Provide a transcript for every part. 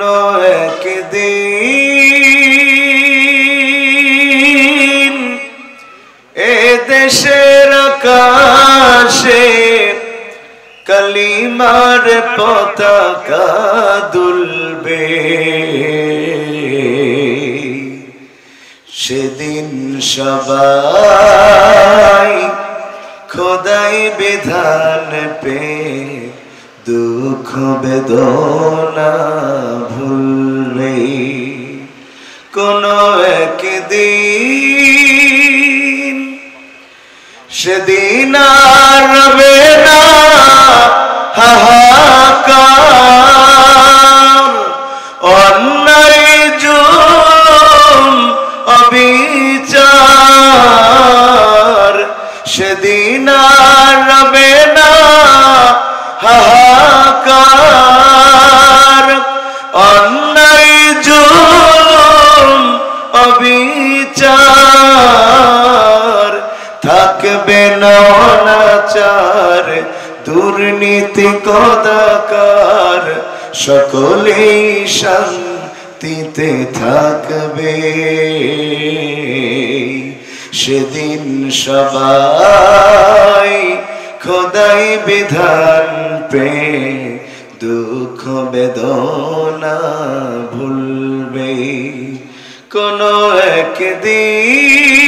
কোনো একদিন এ দেশের আকাশে কালিমার পতাকা দুলবে, সেদিন সবাই খোদাই বিধান পে দুঃখ বেদনা ভুলবে। কোনো একদিন সেদিন আর রবে না হাহাকার, অন্যায় জুলুম অবিচার, সেদিন আর রবে না হাহাকার, অন্যায় জুলুম অবিচার, থাকবে না অনাচার দুর্নীতি কদাকার, সকলেই শান্তিতে থাকবে। সেদিন সবাই খোদাই বিধান পে দুঃখ বেদনা ভুলবে। কোনো একদিন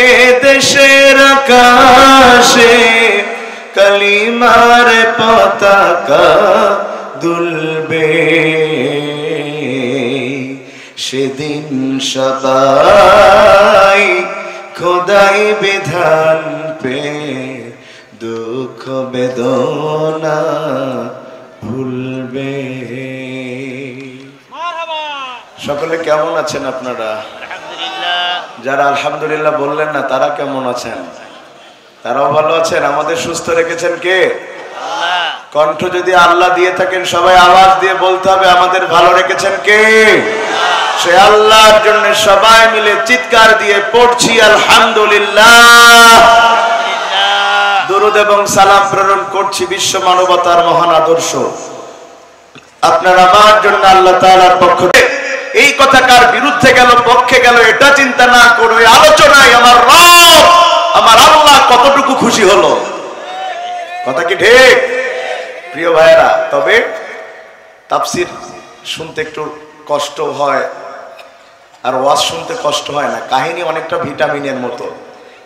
এ দেশের আকাশে কালিমার পতাকা দুলবে, সেদিন সবাই খোদাই বিধান পে দুঃখ বেদনা ভুলবে। সকলে কেমন আছেন আপনারা? যারা আলহামদুলিল্লাহ বললেন না তারা কেমন আছেন? তারাও ভালো আছেন? আমাদের সুস্থ রেখেছেন কে? কণ্ঠ যদি আল্লাহ দিয়ে থাকেন সবাই আওয়াজ দিয়ে বলতে হবে আমাদের ভালো রেখেছেন কে? সে আল্লাহর জন্য সবাই মিলে চিৎকার দিয়ে পড়ছি আলহামদুলিল্লাহ। দরুদ এবং সালাম প্রেরণ করছি বিশ্ব মানবতার মহান আদর্শ আপনার আমার জন্য আল্লাহ তাআলার পক্ষ থেকে। এই কথা কার বিরুদ্ধে গেল পক্ষে গেল এটা চিন্তা না করে আলোচনায় আমার রব আমার আল্লাহ কতটুকু খুশি হলো। কথা কি ঠিক? প্রিয় ভাইরা, তবে তাফসীর শুনতে একটু কষ্ট হয় আর ওয়াজ শুনতে কষ্ট হয় না। কাহিনী অনেকটা ভিটামিনের মতো,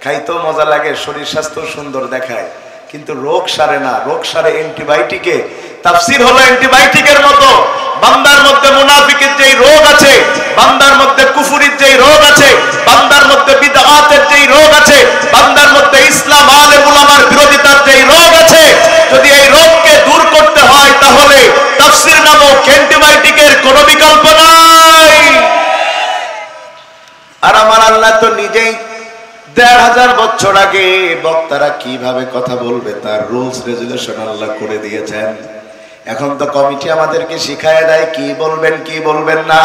খাইতেও মজা লাগে, শরীর স্বাস্থ্য সুন্দর দেখায়, কিন্তু রোগ সারে না। রোগ সারে অ্যান্টিবায়োটিকে। তাফসীর হলো অ্যান্টিবায়োটিকের মতো। বান্দার মধ্যে মুনাফিকের যেই রোগ আছে, বান্দার মধ্যে কুফরির যেই রোগ আছে, বান্দার মধ্যে বিদআতের যেই রোগ আছে, বান্দার মধ্যে ইসলাম আলেম উলামার বিরোধিতার যেই রোগ আছে, যদি এই রোগকে দূর করতে হয় তাহলে তাফসীর নামক অ্যান্টিবায়োটিকের কোনো বিকল্প নাই। আর আমার আল্লাহ তো নিজেই ১৫০০ বছর আগে বক্তারা কিভাবে কথা বলবে তার রুলস রেজুলেশন আল্লাহ করে দিয়েছেন। এখন তো কমিটি আমাদেরকে শিখায় দেয় কি বলবেন কি বলবেন না,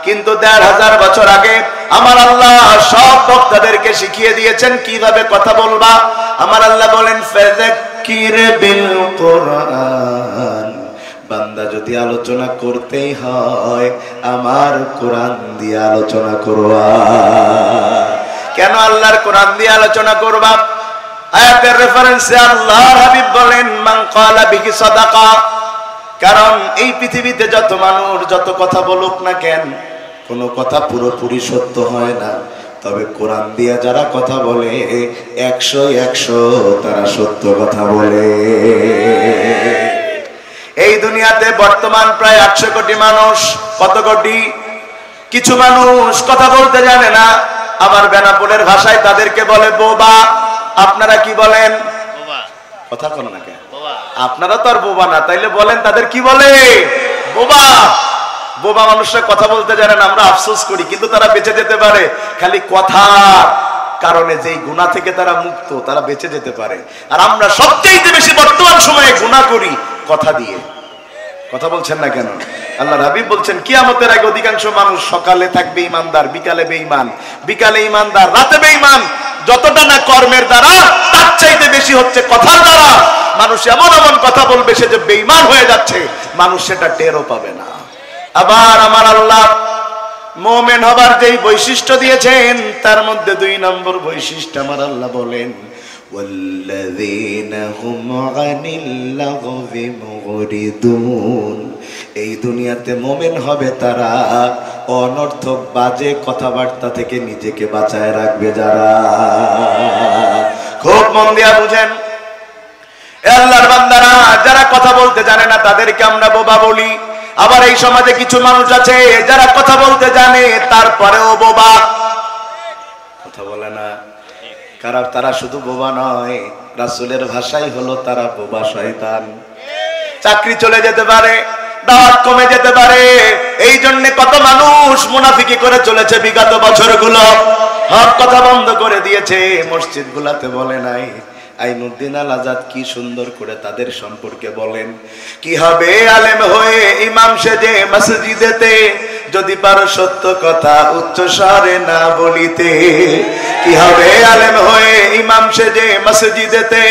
কিন্তু ১৫০০ বছর আগে আমার আল্লাহ সব বক্তাদেরকে শিখিয়ে দিয়েছেন কিভাবে কথা বলবা। আমার আল্লাহ বলেন ফাযাক্কির বিল কুরআন, বান্দা যদি আলোচনা করতেই হয় আমার কোরআন দিয়ে আলোচনা করবা। কেন আল্লাহর কোরআন দিয়ে আলোচনা করবা? আয়াতের রেফারেন্সে আল্লাহর হাবিব বলেন মান ক্বালা বিহি সাদাকা। কারণ এই পৃথিবীতে যত মানুষ যত কথা বলুক না কেন, কোনো কথা পুরোপুরি সত্য হয় না। তবে কোরআন দিয়ে যারা কথা বলে ১০০ তারা সত্য কথা বলে। এই দুনিয়াতে বর্তমান প্রায় ৮০০ কোটি মানুষ। কত কোটি? কিছু মানুষ কথা বলতে জানে না। আমার বেনাপোলের ভাষায় তাদেরকে বলে বোবা। আপনারা কি বলেন? কথা বলেন না কেন? আপনারা তো আর বোবা না, তাইলে বলেন তাদের কি বলে? বোবা। বোবা মানুষরা কথা বলতে জানে না, আমরা আফসোস করি, কিন্তু তারা বেঁচে যেতে পারে খালি কথার কারণে। যেই গুনাহ থেকে তারা মুক্ত, তারা বেঁচে যেতে পারে। আর আমরা সবচেয়ে বেশি বর্তমান সময়ে গুনাহ করি কথা দিয়ে। কথা বলছেন না কেন? আল্লাহর হাবিব বলছেন কিয়ামতের আগে অধিকাংশ মানুষ সকালে থাকবে ইমানদার, বিকালে বেঈমান, বিকালে ইমানদার, রাতে বেঈমান। যতটা না কর্মের দ্বারা তার চাইতে বেশি হচ্ছে কথার দ্বারা। মানুষ এমন এমন কথা বলবে সে যে বেঈমান হয়ে যাচ্ছে, মানুষ সেটা টেরও পাবে না। আবার আমার আল্লাহ মুমিন হবার যেই বৈশিষ্ট্য দিয়েছেন তার মধ্যে 2 নম্বর বৈশিষ্ট্য আমার আল্লাহ বলেন, ওয়াল্লাযীনা হুম আনিল লাগবি মুরিদুন। এই দুনিয়াতে মুমিন হবে তারা অনর্থক বাজে কথাবার্তা থেকে নিজেকে বাঁচায় রাখবে যারা। খুব মন দিয়া বুঝেন, আল্লাহর বান্দারা যারা কথা বলতে জানে না তাদেরকে আমরা বোবা বলি। আবার এই সমাজে কিছু মানুষ আছে যারা কথা বলতে জানে তারপরেও বোবা, কথা বলে না। কারণ তারা শুধু বোবা নয়, রাসূলের ভাষাই হলো তারা বোবা শয়তান। চাকরি চলে যেতে পারে, দাওয়াত কমে যেতে পারে, এই জন্য কত মানুষ মুনাফিকি করে চলেছে বিগত বছরগুলো। হক কথা বন্ধ করে দিয়েছে, মসজিদগুলোতে বলে নাই। আইনুদ্দিন আল আজাদ কি সুন্দর করে তাদের সম্পর্কে বলেন, কি হবে আলেম হয়ে ইমাম সেজে মসজিদেতে, যদি পারো সত্য কথা উচ্চ স্বরে না বলিতে। কি হবে আলেম হয়ে ইমাম সেজে মসজিদেতে,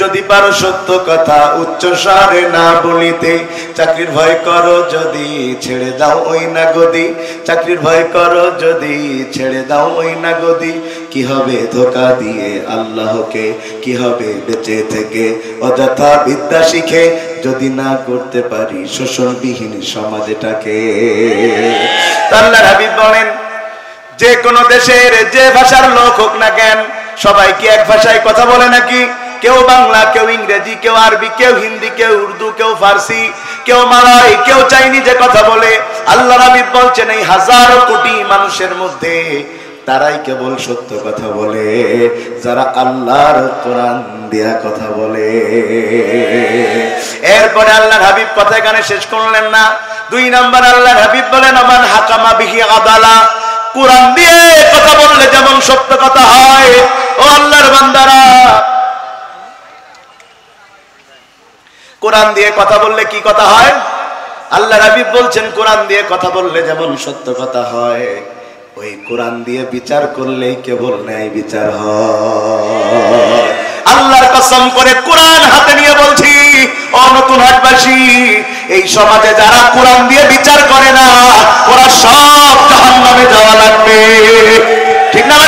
যদি পারো সত্য কথা উচ্চ স্বরে না বলিতে। চাকরির ভয় করো যদি ছেড়ে দাও ওই না গদি, চাকরির ভয় করো যদি ছেড়ে দাও ওই না গদি। কি হবে ধোঁকা দিয়ে আল্লাহকে, কি হবে বেঁচে থেকে অযথা বিদ্যা শিখে, যদি না করতে পারি শোষণবিহীন সমাজটাকে। আল্লাহর হাবিব বলেন, যে কোনো দেশের যে ভাষার লোক হোক না কেন, সবাই কি এক ভাষায় কথা বলে নাকি? কেউ বাংলা, কেউ ইংরেজি, কেউ আরবি, কেউ হিন্দি, কেউ উর্দু, কেউ ফার্সি, কেউ মালয়, কেউ চাইনিজে কথা বলে। আল্লাহর হাবিব বলছেন, এই হাজারো কোটি মানুষের মধ্যে তারাই কেবল সত্য কথা বলে যারা আল্লাহর কোরআন দিয়া কথা বলে। এরপরে আল্লাহর হাবিব কথা এখানে শেষ করলেন না। 2 নম্বর আল্লাহর হাবিব বলেন, আমান হাকামা বিহি আদালা। কোরআন দিয়ে কথা বললে যেমন সত্য কথা হয়, ও আল্লাহর বান্দারা, কোরআন দিয়ে কথা বললে কি কথা হয়? আল্লাহর হাবিব বলছেন, কোরআন দিয়ে কথা বললে যেমন সত্য কথা হয়, ওই কোরআন দিয়ে বিচার করলেই কেবল ন্যায় বিচার হয়। আল্লাহর কসম করে কোরআন হাতে নিয়ে বলছি, ও নতুন হাটবাসী, এই সমাজে যারা কোরআন দিয়ে বিচার করে না, ওরা সব জাহান্নামে যাওয়া লাগবে। ঠিক না?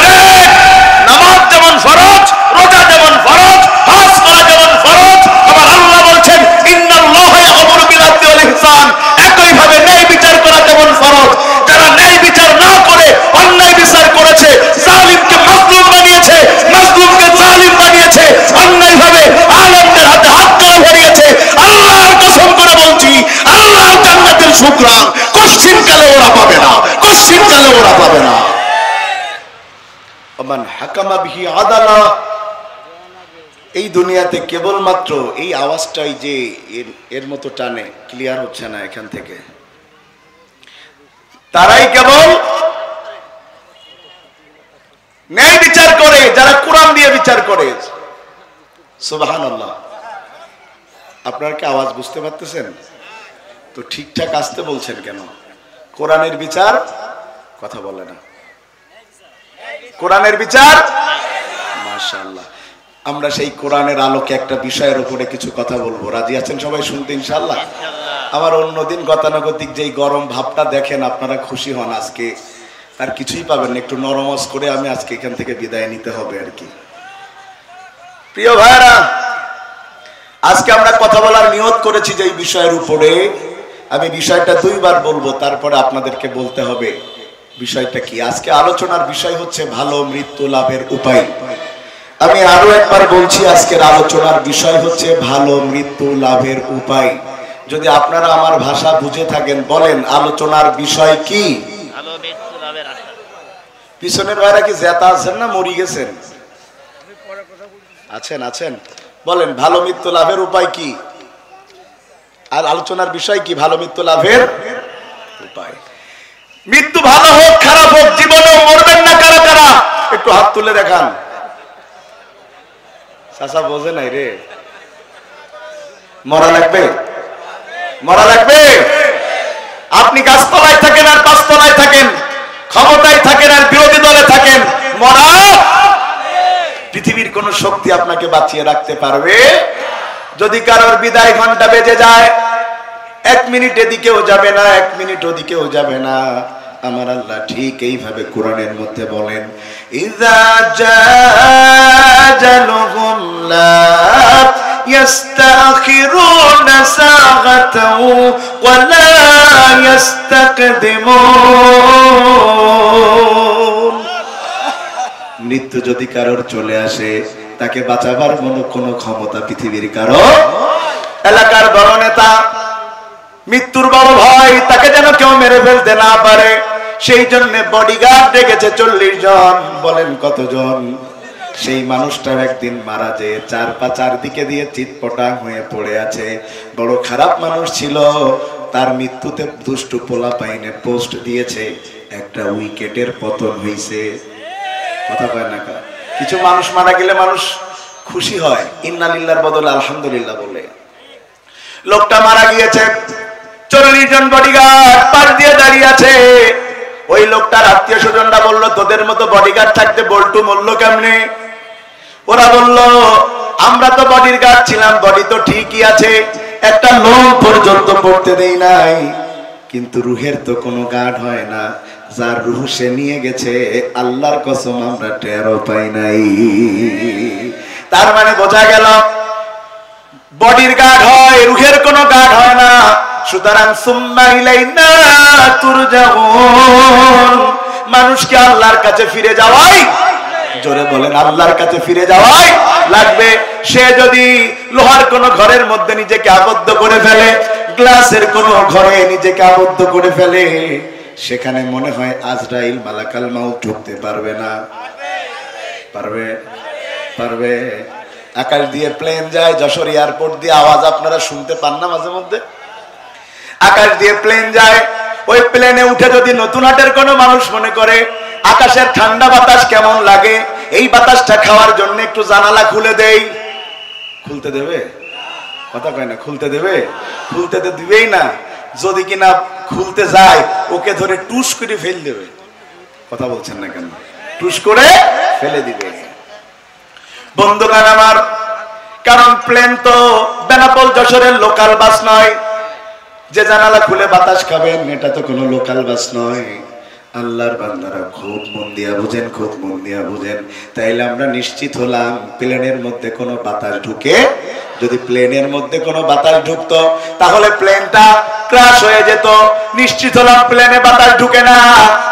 নামাজ যেমন ফরজ, রোজা যেমন ফরজ, হজ করা যেমন ফরজ, আবার আল্লাহ বলছেন ইন্নাল্লাহা ইয়া'মুরু বিল আদলি ওয়াল ইহসান। একইভাবে ন্যায় বিচার করা যেমন ফরজ। যারা ন্যায় বিচার না করে অন্যায় বিচার করেছে, জালিমকে মাজলুম বানিয়েছে, মাজলুমকে জালিম বানিয়েছে, অন্যায়ভাবে আলেমদের হাতে হাত করা ভরিয়েছে, আল্লাহর কসম করে বলছি, আল্লাহর জান্নাতের শুকরান কোশ্চিনকালে ওরা পাবে না, কোশ্চিনকালে ওরা পাবে না। আমান হাকামা বিহি আদালা। এই দুনিয়াতে কেবলমাত্র এই আওয়াজটাই যে এর মতো টানে, ক্লিয়ার হচ্ছে না এখান থেকে, তারাই কেবল ন্যায় বিচার করে, যারা কোরআন দিয়ে বিচার করে। সুবহানাল্লাহ। আপনারা কি আওয়াজ বুঝতে পারতেছেন? তো ঠিকঠাক আসতে বলছেন কেন? কোরআনের বিচার কথা বলে না, কোরআনের বিচার। মাশাআল্লাহ। আমরা সেই কোরআনের আলোকে একটা বিষয়ের উপরে কিছু কথা বলবো। রাজি আছেন সবাই শুনতে ইনশাআল্লাহ? আমার অন্যদিন গতানুগতিক যেই গরম ভাবটা দেখেন, আপনারা খুশি হন। আজকে আর কিছুই পাবেন না, একটু নরমস করে আমি আজকে এখান থেকে বিদায় নিতে হবে আর কি। প্রিয় ভাইরা, আজকে আমরা কথা বলার নিয়ত করেছি যে এই বিষয়ের উপরে। আমি বিষয়টা 2 বার বলবো, তারপরে আপনাদেরকে বলতে হবে বিষয়টা কি। আজকে আলোচনার বিষয় হচ্ছে ভালো মৃত্যু লাভের উপায়। আমি আরো একবার বলছি, আজকের আলোচনার বিষয় হচ্ছে ভালো মৃত্যু লাভের উপায়। যদি আপনারা আমার ভাষা বুঝে থাকেন, বলেন আলোচনার বিষয় কি? ভালো মৃত্যু লাভের আশা। পিছনের ভাইরা কি জেতা আছেন না মরি গেছেন? আছেন? আছেন? বলেন ভালো মৃত্যু লাভের উপায় কি? আর আলোচনার বিষয় কি? ভালো মৃত্যু লাভের উপায়। মৃত্যু ভালো হোক খারাপ হোক, জীবনেও মরবেন না কারা কারা? একটু হাত তুলে দেখান। চাচা বোঝে নাই রে। মরা লাগবে? মরা লাগবে? আপনি গাছতলায় থাকেন আর পাঁচতলায় থাকেন, ক্ষমতায় থাকেন আর বিরোধী দলে থাকেন, মরা। পৃথিবীর কোন শক্তি আপনাকে বাঁচিয়ে রাখতে পারবে? যদি কারোর বিদায় ঘন্টা বেজে যায়, 1 মিনিট এদিকেও যাবে না, 1 মিনিট ওদিকেও যাবে না। আমার আল্লাহ ঠিক এইভাবে কোরআনের মধ্যে বলেন, ইযা জাজালুহুম লা ইস্তাখিরুনা সাআতাও ওয়া লা ইস্তাকদিমুন। মৃত্যু যদি কারোর চলে আসে, তাকে বাঁচাবার কোনো ক্ষমতা পৃথিবীর কারো। এলাকার বড় নেতা, মৃত্যুর বড় ভয়, তাকে যেন কেউ মেরে ফেলতে না পারে, সেই জন্য বডিগার্ড রেখেছে 40 জন। বলেন কতজন? সেই মানুষটা একদিন মারা যেয়ে চারদিকে দিয়ে চিৎপটাং হয়ে পড়ে আছে। বড় খারাপ মানুষ ছিল। তার মৃত্যুতে দুষ্টু পোলাপাইনে পোস্ট দিয়েছে, একটা উইকেটের পতন হয়েছে। কথা কয় না? কিছু মানুষ মারা গেলে মানুষ খুশি হয়, ইন্না লিল্লাহর বদলে আলহামদুলিল্লাহ বলে। লোকটা মারা গিয়েছে, 40 জন বডিগার্ড পাশ দিয়ে দাঁড়িয়ে আছে। ওই লোকটার আত্মীয় স্বজনরা বলল, তোদের মতো বডিগার্ড থাকতে বল্টু মরল কেমনে? ওরা বলল, আমরা তো বডিগার্ড ছিলাম, বডি তো ঠিকই আছে, একটা লোম পর্যন্ত পড়তে দেই নাই, কিন্তু রুহের তো কোনো গার্ড হয় না। যার রুহ সে নিয়ে গেছে, আল্লাহর কসম আমরা টেরও পাই নাই। তার মানে বোঝা গেল বডির গার্ড হয়, রুহের কোনো গার্ড হয় না। সুতরাং সুম্মা ইলাইনা তুরজাউন, মানুষকে আল্লাহর কাছে ফিরে যাওয়াই, জোরে বলেন, আল্লাহর কাছে ফিরে যাওয়াই লাগবে। সে যদি লোহার কোন ঘরের মধ্যে নিজেকে আবদ্ধ করে ফেলে, গ্লাসের কোন ঘরে নিজেকে আবদ্ধ করে ফেলে, সেখানে মনে হয় আজরাইল মালাকাল মাউত ঢুকতে পারবে না। পারবে? পারবে? আকাশ দিয়ে প্লেন যায়, যশোর এয়ারপোর্ট দিয়ে আওয়াজ আপনারা শুনতে পান না মাঝে মধ্যে? আকাশ দিয়ে প্লেন যায়, ওই প্লেনে উঠে যদি নতুন হাটের কোনো মানুষ মনে করে আকাশের ঠান্ডা বাতাস কেমন লাগে, এই বাতাসটা খাওয়ার জন্য একটু জানালা খুলে দেই, খুলতে দেবে? কথা কয় না, খুলতে দেবে? খুলতে তো দিবেই না। যদি কিনা খুলতে যায়, ওকে ধরে টুস করে ফেল দেবে। কথা বলছেন না কেন? টুস করে ফেলে দিবে। বন্ধুগণ আমার, কারণ প্লেন তো বেনাপোল যশোরের লোকাল বাস নয় যে জানালা খুলে বাতাস খাবেন, এটা তো কোনো লোকাল বাস নয়। আল্লাহর বান্দারা খুব মন দিয়া বুঝেন, খুব মন দিয়া বুঝেন। তাইলে আমরা নিশ্চিত হলাম প্লেনের মধ্যে কোনো বাতাস ঢুকে, যদি প্লেনের মধ্যে কোনো বাতাস ঢুকতো তাহলে প্লেনটা ক্র্যাশ হয়ে যেত। নিশ্চিত হলাম প্লেনে বাতাস ঢুকে না।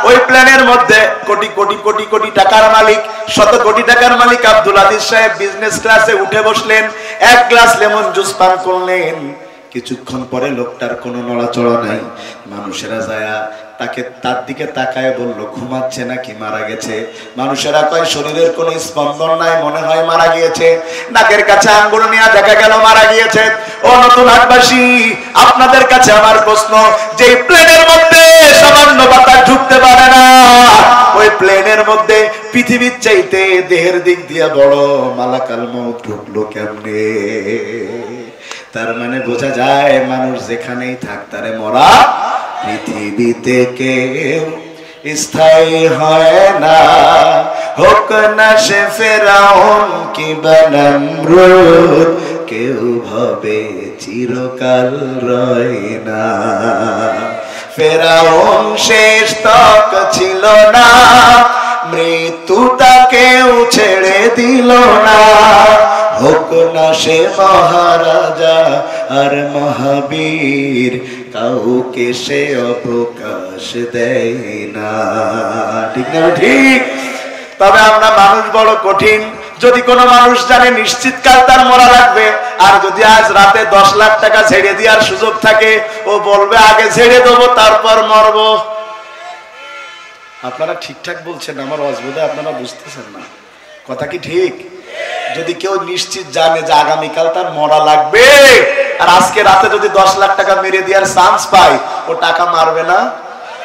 ওই প্লেনের মধ্যে কোটি কোটি কোটি কোটি টাকার মালিক, শত কোটি টাকার মালিক আব্দুল আজিজ সাহেব বিজনেস ক্লাসে উঠে বসলেন, 1 গ্লাস লেমন জুস পান করলেন। কিছুক্ষণ পরে লোকটার কোনো নড়াচড়া নাই। মানুষেরা যায় তার দিকে তাকায় বলল, ঘুমাচ্ছে নাকি মারা গেছে? মানুষেরা কয় শরীরের কোনো স্পন্দন নাই, মনে হয় মারা গিয়েছে। নাকের কাছে আঙ্গুল নিয়ে দেখা গেল মারা গিয়েছে। ও নতুন হাটবাসী, আপনাদের কাছে আমার প্রশ্ন, যে প্লেনের মধ্যে সামান্য বাতাস ঢুকতে পারে না, ওই প্লেনের মধ্যে পৃথিবীর চাইতে দেহের দিক দিয়ে বড় মালাকাল মউত ঢুকলো কেমনে? তার মানে বোঝা যায় মানুষ যেখানেই থাক তারে মরা। পৃথিবীতে কেউ স্থায়ী হয় না, হোক না সে ফেরাউন কিংবা নমরুদ, কেউ ভাবে চিরকাল রয় না। ফেরাউন শেষ তক ছিল না, মৃত্যু তাকেও ছেড়ে দিল না, হোক না সে মহারাজা আর মহাবীর, কাউকে সে অবকাশ দেয় না। ঠিক না? ঠিক। তবে আমরা মানুষ বড় কঠিন। যদি কোনো মানুষ জানে নিশ্চিত কাল তার মরা লাগবে, আর যদি আজ রাতে 10 লাখ টাকা ছেড়ে দেওয়ার সুযোগ থাকে, ও বলবে আগে ছেড়ে দেবো তারপর মরবো। আপনারা ঠিকঠাক বলছেন, আমার অসুবিধা আপনারা বুঝতেছেন না। কথা কি ঠিক? যদি কেউ নিশ্চিত জানে যে আগামীকাল তার মরা লাগবে, আর আজকে রাতে যদি 10 লাখ টাকা মেরে দেওয়ার চান্স পায়, ও টাকা মারবে না?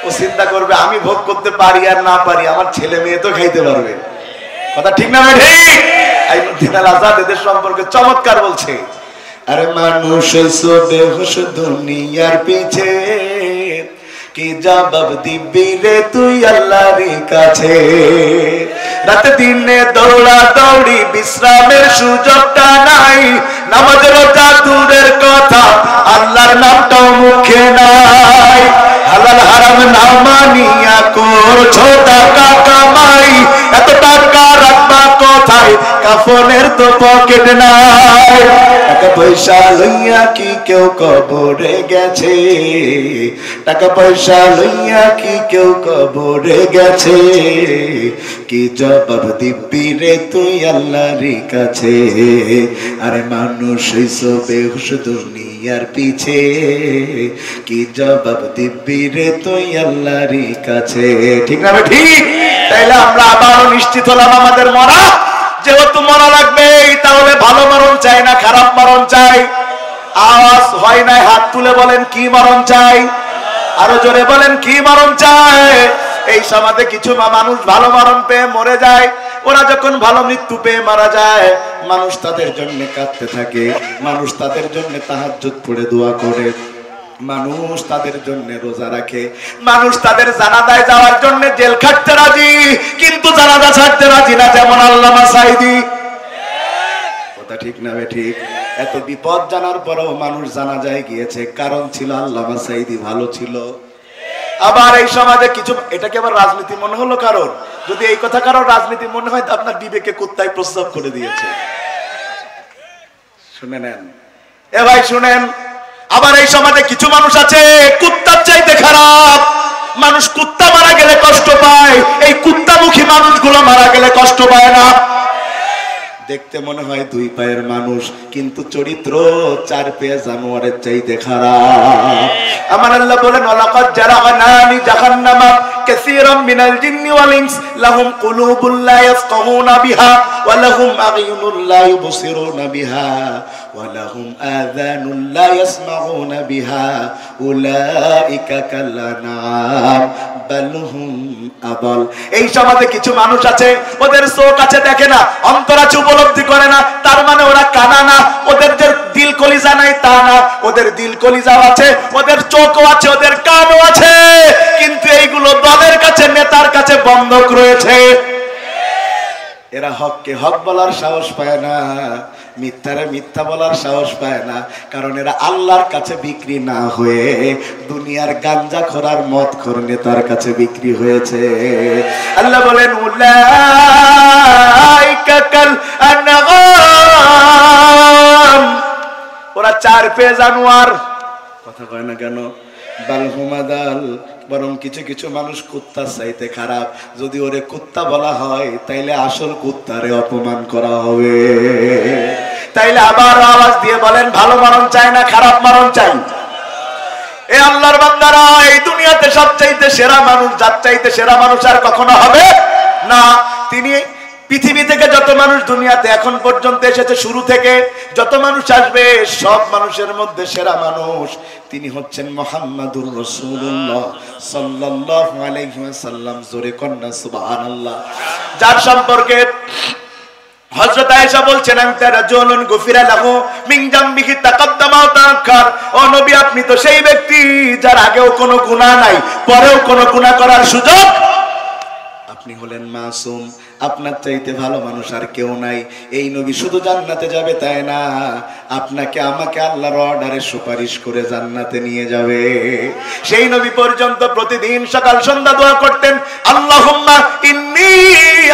ও চিন্তা করবে আমি ভোগ করতে পারি আর না পারি, আমার ছেলে মেয়ে তো খাইতে পারবে। কথা ঠিক না? ঠিক। দিনাল আজাদ এদের সম্পর্কে চমৎকার বলছে, আরে মানুষ বেহুশ দুনিয়ার পিছে, কি জবাব দিবি রে তুই আল্লাহর কাছে? রাতে দিনে দৌড়া দৌড়ি বিশ্রামের সুযোগটা নাই নামাজ রোজা দূরের কথা আল্লাহর নামটাও মুখে নাই হালাল হারাম না মানিয়া করছো টাকা কামাই এত টাকা রাখবা কোথায় কাফনের তো পকেট নাই টাকা পয়সা লইয়া কি কেউ কবরে গেছে টাকা পয়সা লইয়া কি কেউ কবরে গেছে কি জবাব দিবি রে তুই আল্লাহর কাছে আরে মানুষ হইছো বেহুশ দুনিয়ার পিছে কি জবাব দিবি রে তুই আল্লাহর কাছে ঠিক না ঠিক তাইলে আমরা আবারও নিশ্চিত হলাম আমাদের মরা যেহেতু মরা লাগবে তাহলে ভালো মরণ চাই না খারাপ মরণ চাই আওয়াজ হয় নাই হাত তুলে বলেন কি মরণ চাই আরো জোরে বলেন কি মরণ চাই এই সমাজে কিছু মানুষ ভালো মরণ পেয়ে মরে যায় ওরা যখন ভালো মৃত্যু পেয়ে মারা যায় মানুষ তাদের জন্য কাঁদতে থাকে মানুষ তাদের জন্য তাহাজ্জুদ পড়ে দোয়া করে মানুষ তাদের জন্য রোজা রাখে মানুষ তাদের জানাজায় যাওয়ার জন্য জেল খাটতে রাজি কিন্তু জানাজা ছাড়তে রাজি না যেমন আল্লামা সাঈদী কথা ঠিক না ঠিক এত বিপদ জানার পরেও মানুষ জানাজায় গিয়েছে কারণ ছিল আল্লামা সাঈদী ভালো ছিল আবার এই সমাজে কিছু এটাকে আবার রাজনীতি মনে হলো কারণ যদি এই কথা কারোর রাজনীতি মনে হয় তো আপনার বিবেকে কুত্তায় প্রস্রাব করে দিয়েছে শুনে নেন এ ভাই শুনেন আবার এই সমাজে কিছু মানুষ আছে কুত্তার চাইতে খারাপ মানুষ কুত্তা মারা গেলে কষ্ট পায় এই কুত্তামুখী মানুষগুলো মারা গেলে কষ্ট পায় না দেখতে মনে হয় দুই পায়ের মানুষ কিন্তু চরিত্র চার পায়ে জানোয়ারের চাইতে খারাপ আমার আল্লাহ বলেন ওয়ালাকাদ জারা'না লি জাহান্নামা কাসীরাম মিনাল জিন্নি ওয়াল ইনস লাহুম কুলুবুল লা ইয়াফকাহুনা বিহা ওয়া লাহুম আ'ইউনুন লা ইউবসিরুনা বিহা ওয়া লাহুম আযানুন লা ইয়াসমাউনা বিহা উলাইকা কাল আনআম বাল হুম আদাল এই সমাজে কিছু মানুষ আছে ওদের চোখ আছে দেখে না অন্তর আছে উপলব্ধি করে না তার মানে ওরা কানা না ওদের যে দিল কলিজা নাই তা না ওদের দিল কলিজাও আছে ওদের চোখও আছে ওদের কানও আছে কিন্তু এইগুলো দলের কাছে নেতার কাছে বন্ধক রয়েছে এরা হককে হক বলার সাহস পায় না মিথ্যারে মিথ্যা বলার সাহস পায় না কারণ এরা আল্লাহর কাছে বিক্রি না হয়ে দুনিয়ার গাঞ্জা খোরার মদ খোর নেতার কাছে বিক্রি হয়েছে আল্লাহ বলেন উলাইকা কাল আনআম ওরা চার পে জানোয়ার কথা কয় না কেন বাল হুমাদাল বরং কিছু কিছু মানুষ কুত্তার চাইতে খারাপ যদি ওরে কুত্তা বলা হয় তাইলে আসল কুত্তারে অপমান করা হবে তাইলে আবার আওয়াজ দিয়ে বলেন ভালো মরণ চাই না খারাপ মরণ চাই এ আল্লাহর বান্দারা এই দুনিয়াতে সবচাইতে সেরা মানুষ যার চাইতে সেরা মানুষ আর কখনো হবে না তিনি পৃথিবী থেকে যত মানুষ দুনিয়াতে এখন পর্যন্ত এসেছে শুরু থেকে যত মানুষ আসবে সব মানুষের মধ্যে সেরা মানুষ তিনি হচ্ছেন মুহাম্মাদুর রাসূলুল্লাহ সাল্লাল্লাহু আলাইহি ওয়াসাল্লাম জোরে কন্না সুবহানাল্লাহ যার সম্পর্কে হযরত আয়েশা বলছেন আনতা রাজুলুন গুফিরা লাহু মিন জামবিহি তাকাদ্দামা ওয়া তাআখার ও নবী আপনি তো সেই ব্যক্তি যার আগেও কোনো গুনাহ নাই পরেও কোনো গুনাহ করার সুযোগ আপনি হলেন মাসুম আপনার চাইতে ভালো মানুষ আর কেউ নাই এই নবী শুধু জান্নাতে যাবে তাই না আপনাকে আমাকে আল্লাহর অর্ডারে সুপারিশ করে জান্নাতে নিয়ে যাবে সেই নবী পর্যন্ত প্রতিদিন সকাল সন্ধ্যা দোয়া করতেন আল্লাহুম্মা ইন্নী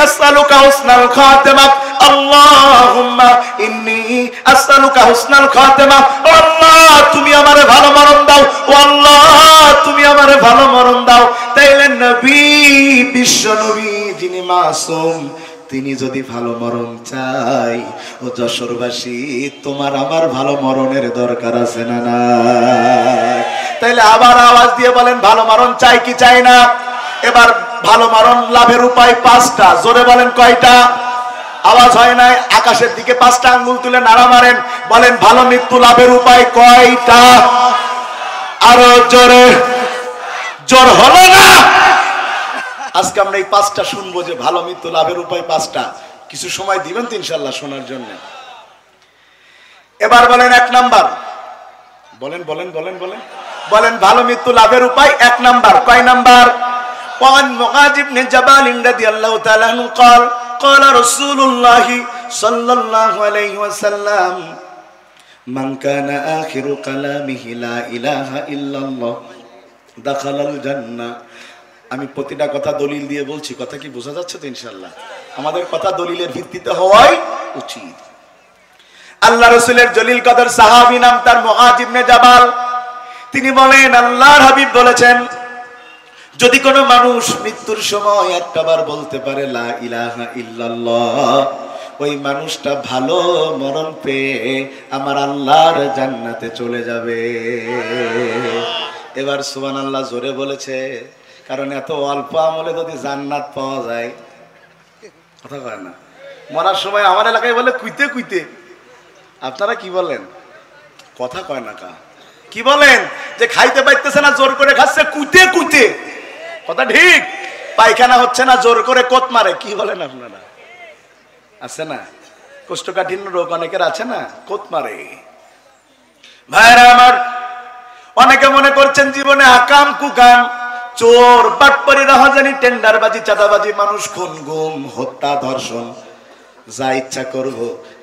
আসআলুকা হুসনাল খাতিমা আল্লাহুম্মা ইন্নী আসআলুকা হুসনাল খাতিমা ও আল্লাহ তুমি আমারে ভালো মরণ দাও ও আল্লাহ তুমি আমারে ভালো মরণ দাও তাইলে নবী বিশ্ব নবী যিনি মাসুম তিনি যদি ভালো মরণ চাই ও যশোরবাসী তোমার আমার ভালো মরণের দরকার আছে না না তাইলে আবার আওয়াজ দিয়ে বলেন ভালো মরণ চাই কি চাই না এবার ভালো মরণ লাভের উপায় পাঁচটা জোরে বলেন কয়টা আওয়াজ হয় নাই আকাশের দিকে পাঁচটা আঙ্গুল তুলে নাড়া মারেন বলেন ভালো মৃত্যু লাভের উপায় কয়টা আরো জোরে জোর হলো না আজকে আমরা এই পাঁচটা শুনবো যে ভালো মৃত্যু লাভের উপায় পাঁচটা কিছু সময় দিবেন তো ইনশাআল্লাহ শোনার জন্য এবার বলেন এক নাম্বার বলেন বলেন বলেন বলেন বলেন ভালো মৃত্যু লাভের উপায় এক নাম্বার কয় নাম্বার وعن معاذ بن جبل رضي الله تعالى عنه قال قال رسول الله صلى الله عليه وسلم من كان آخر كلامه لا إله إلا الله دخل الجنة আমি প্রতিটা কথা দলিল দিয়ে বলছি কথা কি বোঝা যাচ্ছে তো ইনশাআল্লাহ আমাদের কথা দলিলের ভিত্তিতে হওয়াই উচিত আল্লাহ রাসূলের জলিল কদর সাহাবী নাম তার মুআয ইবনে জাবাল তিনি বলেন আল্লাহর হাবিব বলেছেন যদি কোনো মানুষ মৃত্যুর সময় একটাবার বলতে পারে লা ইলাহা ইল্লাল্লাহ ওই মানুষটা ভালো মরণ পেয়ে আমার আল্লাহর জান্নাতে চলে যাবে এবার সুবহানাল্লাহ জোরে বলেছে কারণ এত অল্প আমলে যদি জান্নাত পাওয়া যায় কথা কয় না মরার সময় আমার এলাকায় বলে কুইতে কুইতে আপনারা কি বলেন কথা কয় না কা কি বলেন যে খাইতে পাইতেছে না জোর করে খাচ্ছে কুইতে কুইতে কথা ঠিক পায়খানা হচ্ছে না জোর করে কোত মারে কি বলেন আপনারা আছে না কোষ্ঠকাঠিন্য রোগ অনেকের আছে না কোত মারে ভাইরা আমার অনেকে মনে করছেন জীবনে আকাম কুকাম চোর বাটপারি রাহাজানি টেন্ডারবাজি চাঁদাবাজি মানুষ খুন গুম হত্যা ধর্ষণ যা ইচ্ছা করব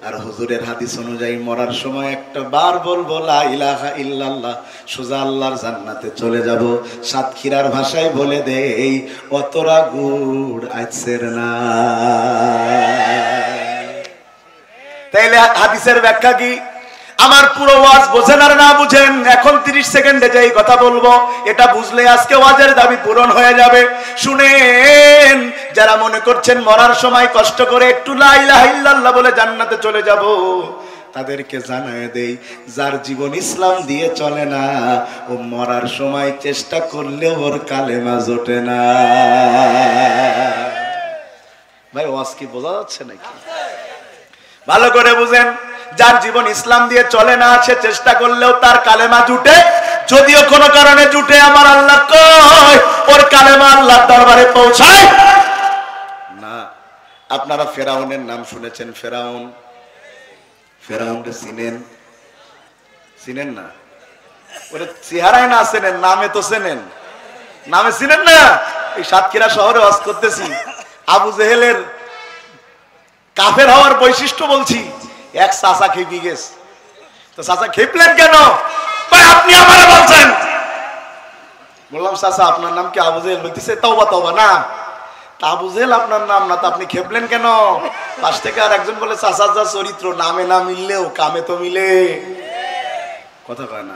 আর হুজুরের হাদিস অনুযায়ী মরার সময় একটা বার বলবো লা ইলাহা ইল্লাল্লাহ সোজা আল্লাহর জান্নাতে চলে যাব সাতক্ষীরার ভাষায় বলে দেই অতরা গুড় আইছের না তাইলে হাদিসের ব্যাখ্যা কি আমার পুরো ওয়াজ বোঝেন আর না বুঝেন এখন 30 সেকেন্ডে যেই কথা বলবো এটা বুঝলে আজকে ওয়াজের দাবি পূরণ হয়ে যাবে শুনেন যারা মনে করছেন মরার সময় কষ্ট করে একটু লা ইলাহা ইল্লাল্লাহ বলে জান্নাতে চলে যাব তাদেরকে জানায় দেই যার জীবন ইসলাম দিয়ে চলে না ও মরার সময় চেষ্টা করলেও ওর কালেমা জোটে না ভাই ওয়াজ কি বোঝা যাচ্ছে নাকি ভালো করে বুঝেন যার জীবন ইসলাম দিয়ে চলে না সে চেষ্টা করলেও তার কালেমা জুটে যদিও কোনো কারণে জুটে আমার আল্লাহ কয় ওর কালেমা আল্লাহর দরবারে পৌঁছায় না আপনারা ফেরাউনের নাম শুনেছেন ফেরাউনকে চিনেন না ওরে চেহারায় না চেনেন নামে তো চেনেন নামে চিনেন না এই সাতক্ষীরা শহরে ওয়াজ করতেছি আবু জেহেলের কাফের হওয়ার বৈশিষ্ট্য বলছি এক চাচা খেপে গেছে তো চাচা খেপলেন কেন আপনি আমারে বলছেন বললাম চাচা আপনার নাম কি আবু জেহেল বলতেছে তওবা না আবু জেহেল আপনার নাম না তো আপনি খেপলেন কেন পাশ থেকে আর একজন বলে চাচার যা চরিত্র নামে না মিললেও কামে তো মিলে কথা কয় না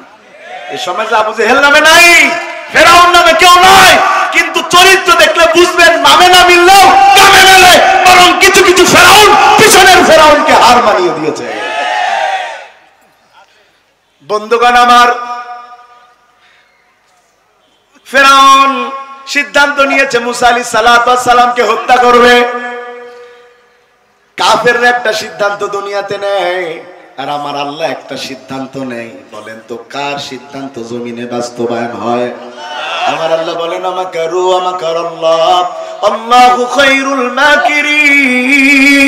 এই সমাজে আবু জেহেল নামে নাই ফেরাউন নামে কেউ নাই কিন্তু চরিত্র দেখলে বুঝবেন নামে না মিললেও কামে মেলে বরং কিছু কিছু ফেরাউন পিছনের ফেরাউনকে হার মানিয়ে দিয়েছে বন্ধুগণ আমার ফেরাউন সিদ্ধান্ত নিয়েছে মুসা আলাইহিস সালামকে হত্যা করবে কাফেররা একটা সিদ্ধান্ত দুনিয়াতে নেয় আর আমার আল্লাহ একটা সিদ্ধান্ত নেই বলেন তো কার সিদ্ধান্ত জমিনে বাস্তবায়ন হয় আমার আল্লাহ বলেন আমাকারাল্লাহ আল্লাহু খায়রুল মাকিরিন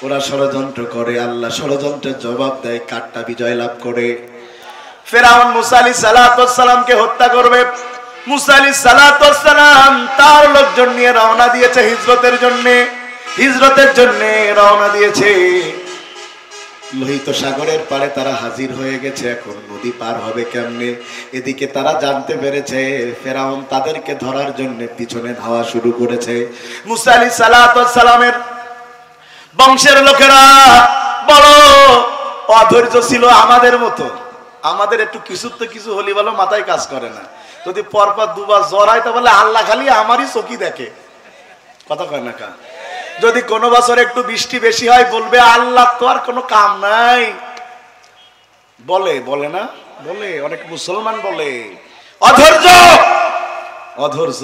ওরা ষড়যন্ত্র করে আল্লাহ ষড়যন্ত্রের জবাব দেয় কারটা বিজয় লাভ করে ফেরাউন মুসা আলাইহিস সালামকে হত্যা করবে মুসা আলাইহিস সালাম তার লোকজন নিয়ে রওনা দিয়েছে হিজরতের জন্য রওনা দিয়েছে লোহিত সাগরের পাড়ে তারা হাজির হয়ে গেছে এখন নদী পার হবে কেমনে এদিকে তারা জানতে পেরেছে ফেরাউন তাদেরকে ধরার জন্য পিছনে ধাওয়া শুরু করেছে মুসা আলাইহিস সালামের বংশের লোকেরা বড় অধৈর্য ছিল আমাদের মতো আমাদের একটু কিছু হলি বলো মাথায় কাজ করে না যদি পরপর দুবার জ্বর হয় তাহলে আল্লাহ খালি আমারই চোখই দেখে কথা কয় না কা যদি কোনো বছর একটু বৃষ্টি বেশি হয় বলবে আল্লাহ তো আর কোনো কাম নাই বলে না অনেক মুসলমান বলে অধৈর্য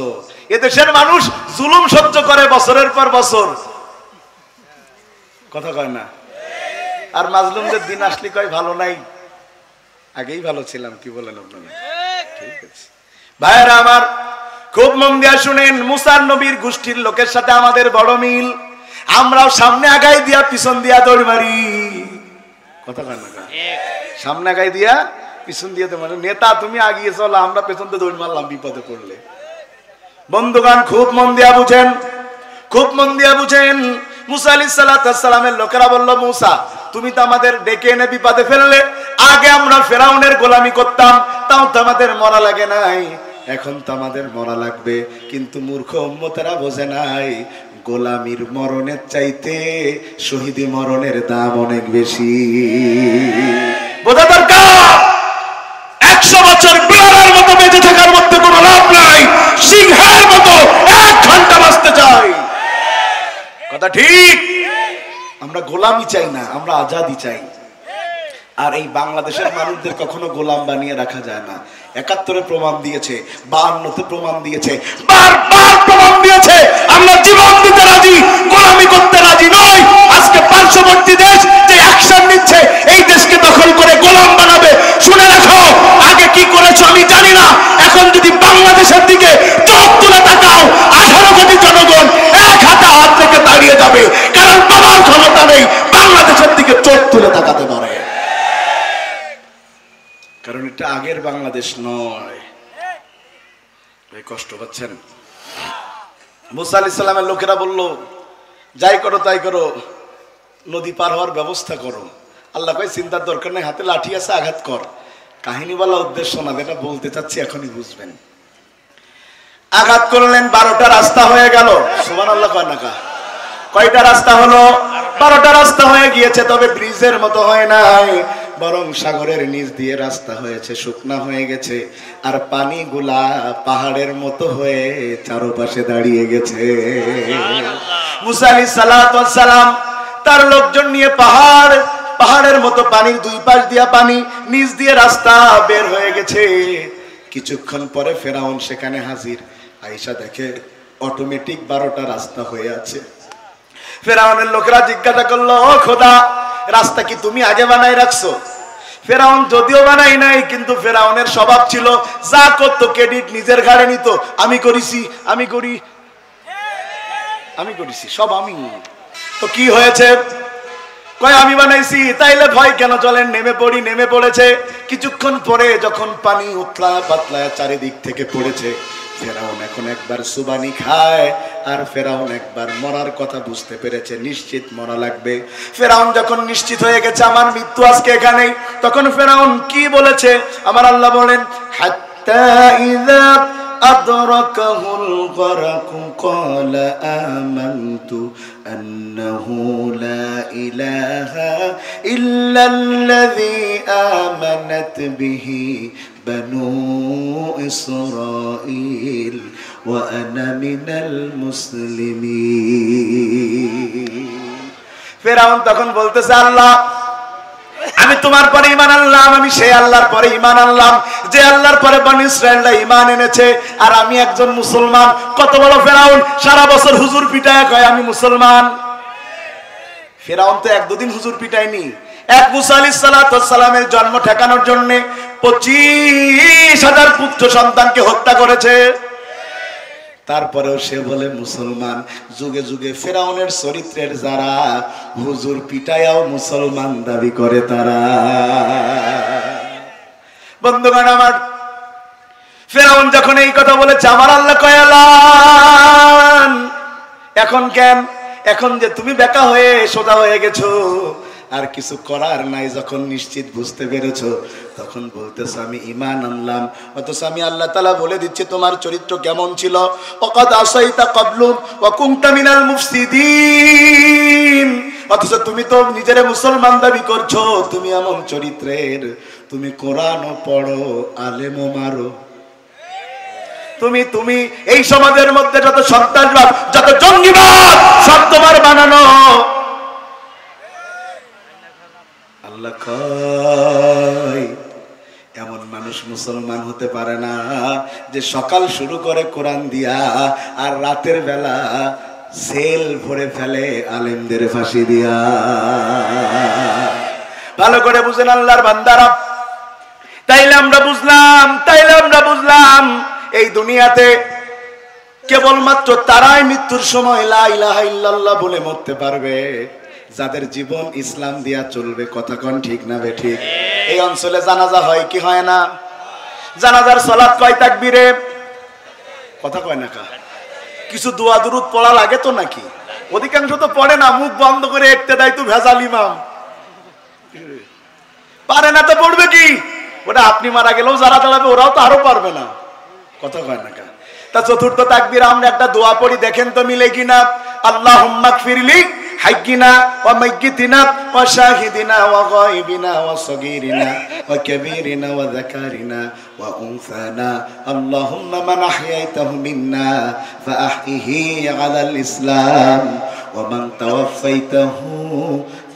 এদেশের মানুষ জুলুম সহ্য করে বছরের পর বছর কথা কয় না আর মাজলুমদের দিন আসলে কয় ভালো নাই আগেই ভালো ছিলাম কি বলেন আপনারা ঠিক আছে ভাইরা আমার খুব মন দিয়া শুনেন মুসা নবীর গোষ্ঠীর লোকের সাথে আমাদের বড় মিল আমরাও সামনে আগাই দিয়া পিছন দিয়া দৌড় মারি কথা কয় না সামনে আগাই দিয়া পিছন দিয়া দৌড় মারি নেতা তুমি আগিয়ে চলো আমরা পেছন দিয়ে দৌড় মারলাম বিপদে পড়লে বন্ধুগণ খুব মন দিয়া বুঝেন, খুব মন দিয়া বুঝেন। মুসা আলাইহিস সালামের লোকেরা বলল, মুসা তুমি তো আমাদের ডেকে এনে বিপদে ফেললে, আগে আমরা ফেরাউনের গোলামি করতাম, তাও তো আমাদের মরা লাগে নাই, এখন তো আমাদের মরা লাগবে। কিন্তু মূর্খ উম্মতেরা বোঝে নাই, গোলামির মরণের চাইতে শহীদি মরণের দাম অনেক বেশি। বোঝা দরকার। 100 বছর বিড়ালের মতো বেঁচে থাকার মধ্যে কোনো লাভ নাই, সিংহের মতো 1 ঘন্টা বাঁচতে চাই। কথা ঠিক। আমরা গোলামি চাই না, আমরা আজাদি চাই। আর এই বাংলাদেশের মানুষদের কখনো গোলাম বানিয়ে রাখা যায় না। 71-এ প্রমাণ দিয়েছে, 52-তে প্রমাণ দিয়েছে, বারবার প্রমাণ দিয়েছে আমরা জীবন দিতে রাজি, গোলামি করতে রাজি নই। আজকে পার্শ্ববর্তী দেশ যে অ্যাকশন নিচ্ছে এই দেশকে দখল করে গোলাম বানাবে। শুনে রাখো, আগে কি করেছো আমি জানি না, এখন যদি বাংলাদেশের দিকে চোখ তুলে তাকাও, 18 কোটি জনগণ এক হাতে হাত থেকে দাঁড়িয়ে যাবে, কারণ তোমার ক্ষমতা নেই বাংলাদেশের দিকে চোখ তুলে তাকাতে পারে। কারণ এটা আগের বাংলাদেশ নয়। কষ্ট পাচ্ছেন? মুসা আলাইহিস সালামের লোকেরা বলল, যাই করো তাই করো, নদী পার হওয়ার ব্যবস্থা করো। আল্লাহ কয় চিন্তার দরকার নেই, হাতে লাঠি আছে, আঘাত কর। কাহিনী বলা উদ্দেশ্য না, যেটা বলতে চাচ্ছি এখনই বুঝবেন। আঘাত করলেন, 12টা রাস্তা হয়ে গেল। সুবহানাল্লাহ কয় না? কয়টা রাস্তা হলো? 12টা রাস্তা হয়ে গিয়েছে। তবে ব্রিজের মতো হয় নাই, বরং সাগরের নিচ দিয়ে রাস্তা হয়েছে, শুকনা হয়ে গেছে। আর পানিগুলা পাহাড়ের মতো হয়ে চারপাশে দাঁড়িয়ে গেছে। মুসা আলাইহিস সালাম তার লোকজন নিয়ে পাহাড়ের মতো পানির 2 পাশ দিয়া পানি, নিচ দিয়ে রাস্তা বের হয়ে গেছে। কিছুক্ষণ পরে ফেরাউন সেখানে হাজির। আয়েশা দেখে অটোমেটিক 12টা রাস্তা হয়ে আছে। ফেরাউনের লোকেরা জিজ্ঞাসা করলো, ও খোদা, রাস্তা কি তুমি আগে বানাই রাখছো? ফেরাউন যদিও বানাই নাই, কিন্তু ফেরাউনের স্বভাব ছিল যা করতো ক্রেডিট নিজের ঘাড়ে নিত। আমি করেছি, আমি করেছি, সব আমি। তো কি হয়েছে? কয় আমি বানাইছি। তাইলে ভয় কেন? চলেন নেমে পড়েছে। কিছুক্ষণ পরে যখন পানি উতলা পাতলা চারিদিক থেকে পড়েছে, ফেরাউন এখন একবার সুবানি খায়, আর ফেরাউন একবার মরার কথা বুঝতে পেরেছে, নিশ্চিত মরা লাগবে। ফেরাউন যখন নিশ্চিত হয়ে গেছে আমার মৃত্যু আজকে এখানেই, তখন ফেরাউন কি বলেছে? আমার আল্লাহ বলেন, হাত্তা ইযা আদরাকাহুল গরকু ক্বালা আমানতু আন্নাহু লা ইলাহা ইল্লাল্লাযী আমানাত বিহি বানু ইসরাঈল ওয়া আনা মিনাল মুসলিমিন। ফেরাউন তখন বলতেছে, আল্লাহ আমি তোমার পরে ঈমান আনলাম, আমি সেই আল্লাহর পরে ঈমান আনলাম যে আল্লাহর পরে বনি ইসরাঈলরা ঈমান এনেছে, আর আমি একজন মুসলমান। কত বড় ফেরাউন! সারা বছর হুজুর পিটায় কয় আমি মুসলমান। ফেরাউন তো 1-2 দিন হুজুর পিটায়নি। এক মুসা আলাইহিস সালামের জন্ম ঠেকানোর জন্য 25,000 পুত্র সন্তানকে হত্যা করেছে। তারপরেও সে বলে মুসলমান। যুগে যুগে ফেরাউনের চরিত্রের যারা হুজুর পিটায়াও মুসলমান দাবি করে তারা। বন্ধুগণ আমার, ফেরাউন যখন এই কথা বলেছে, আমার আল্লাহ কয়ালান, এখন কেন? এখন যে তুমি বেকা হয়ে সোজা হয়ে গেছো, আর কিছু করার নাই, যখন নিশ্চিত বুঝতে পেরেছো, তখন বলতেছ আমি ঈমান আনলাম। অথচ আমি আল্লাহ তাআলা বলে দিচ্ছি তোমার চরিত্র কেমন ছিল। ওয়াকাদ আসাইতা ক্বাবলু ওয়া কুনতা মিনাল মুফসিদিন। অথচ তুমি তো নিজেরে মুসলমান দাবি করছো, তুমি এমন চরিত্রের, তুমি কোরআনও পড়ো, আলেমও মারো। তুমি এই সমাজের মধ্যে যত সন্ত্রাসবাদ, যত জঙ্গিবাদ, সব তোমার বানানো। আল্লাহ কয় এমন মানুষ মুসলমান হতে পারে না যে সকাল শুরু করে কোরআন দিয়া আর রাতের বেলা সেল ভরে ফেলে আলেমদের ফাঁসি দিয়া। ভালো করে বুঝেন আল্লাহর বান্দারা। তাইলে আমরা বুঝলাম এই দুনিয়াতে কেবলমাত্র তারাই মৃত্যুর সময় লা ইলাহা ইল্লাল্লাহ বলে মরতে পারবে যাদের জীবন ইসলাম দিয়া চলবে। কথা কোন ঠিক না বে ঠিক? এই অঞ্চলে জানাজা হয় কি হয় না? জানাজার সালাত কয় তাকবীরে? কথা কয় না কা? কিছু দোয়া দুরুদ পড়া লাগে তো নাকি? অধিকাংশ তো পড়ে না, মুখ বন্ধ করে একতে দেয় তো ভেজাল ইমাম। পারে না তো পড়বে কি? ওটা আপনি মারা গেলেও যারা দাঁড়াবে ওরাও তো আরো পারবে না। কথা কয় না কা? তা চতুর্থ তাকবীর আমরা একটা দোয়া পড়ি, দেখেন তো মিলে কিনা। আল্লাহুম্মা গফিরলি হাইয়িনা ওয়া মাইয়িতিনা ওয়া শাহিদিনা ওয়া গায়বিনা ওয়া সগীরিনা ওয়া কাবীরিনা ওয়া যাকারিনা ওয়া উনসানা আল্লাহুম্মা মান আহইয়াইতাহু মিন্না ফাআহইহি আলাল ইসলাম ওয়া মান তাওয়াফাইতাহু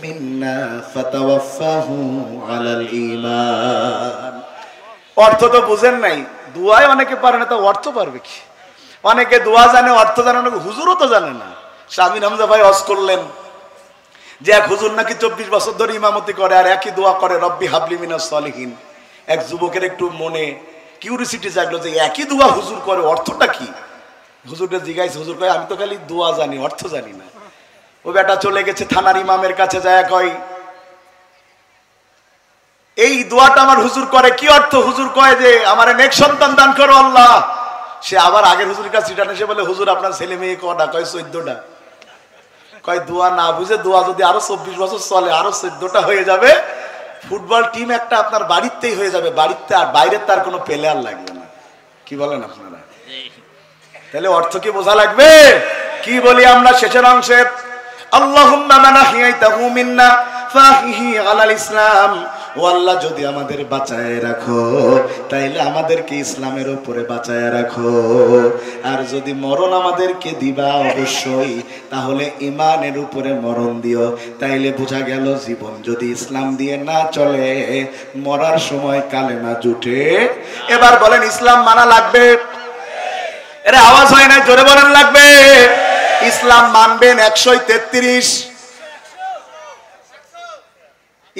মিন্না ফাতাওয়াফাহু আলাল ঈমান। অর্থ তো বুঝেন নাই, দোয়ায় অনেকে পারে না, তো অর্থ পারবে কি? অনেকে দোয়া জানে, অর্থ জানে, অনেকে হুজুরও তো জানে না। শামিন হামজা ভাই ওয়াজ করলেন যে এক হুজুর নাকি 24 বছর ধরে ইমামতি করে আর একই দোয়া করে, রব্বি হাবলি মিনাস সালিহিন। এক যুবকের একটু মনে কিউরিসিটি জাগলো যে একই দোয়া হুজুর করে, অর্থটা কি? হুজুরটা জিজ্ঞাসা, হুজুর কয় আমি তো খালি দোয়া জানি, অর্থ জানি না। ও বেটা চলে গেছে থানার ইমামের কাছে, যায় কয় এই দোয়াটা আমার হুজুর করে, কি অর্থ? হুজুর কয় যে আমার নেক সন্তান দান করো আল্লাহ। সে আবার আগের হুজুরের কাছে রিটার্ন এসে বলে, হুজুর আপনার ছেলে মেয়ে কটা? কয় 14টা। কয় দোয়া না বুঝে, দোয়া যদি আরো 24 বছর চলে আরো 14টা হয়ে যাবে, ফুটবল টিম একটা আপনার বাড়িতেই হয়ে যাবে, বাড়িতে আর বাইরের তার কোনো প্লেয়ার লাগবে না। কি বলেন আপনারা? তাহলে অর্থ কি বোঝা লাগবে? কি বলি আমরা শেষের অংশে, আল্লাহুম্মা মান আহইয়াইতাহু মিন্না ফাহিহি আলাল ইসলাম। ও আল্লাহ, যদি আমাদের বাঁচায় রাখো তাইলে আমাদেরকে ইসলামের উপরে বাঁচায় রাখো, আর যদি মরণ আমাদেরকে দিবা অবশ্যই তাহলে ঈমানের উপরে মরণ দিও। তাইলে বোঝা গেল জীবন যদি ইসলাম দিয়ে না চলে, মরার সময় কালেমা জুটে। এবার বলেন ইসলাম মানা লাগবে? এরে আওয়াজ হয় না, জোরে বলেন লাগবে। ইসলাম মানবেন 133,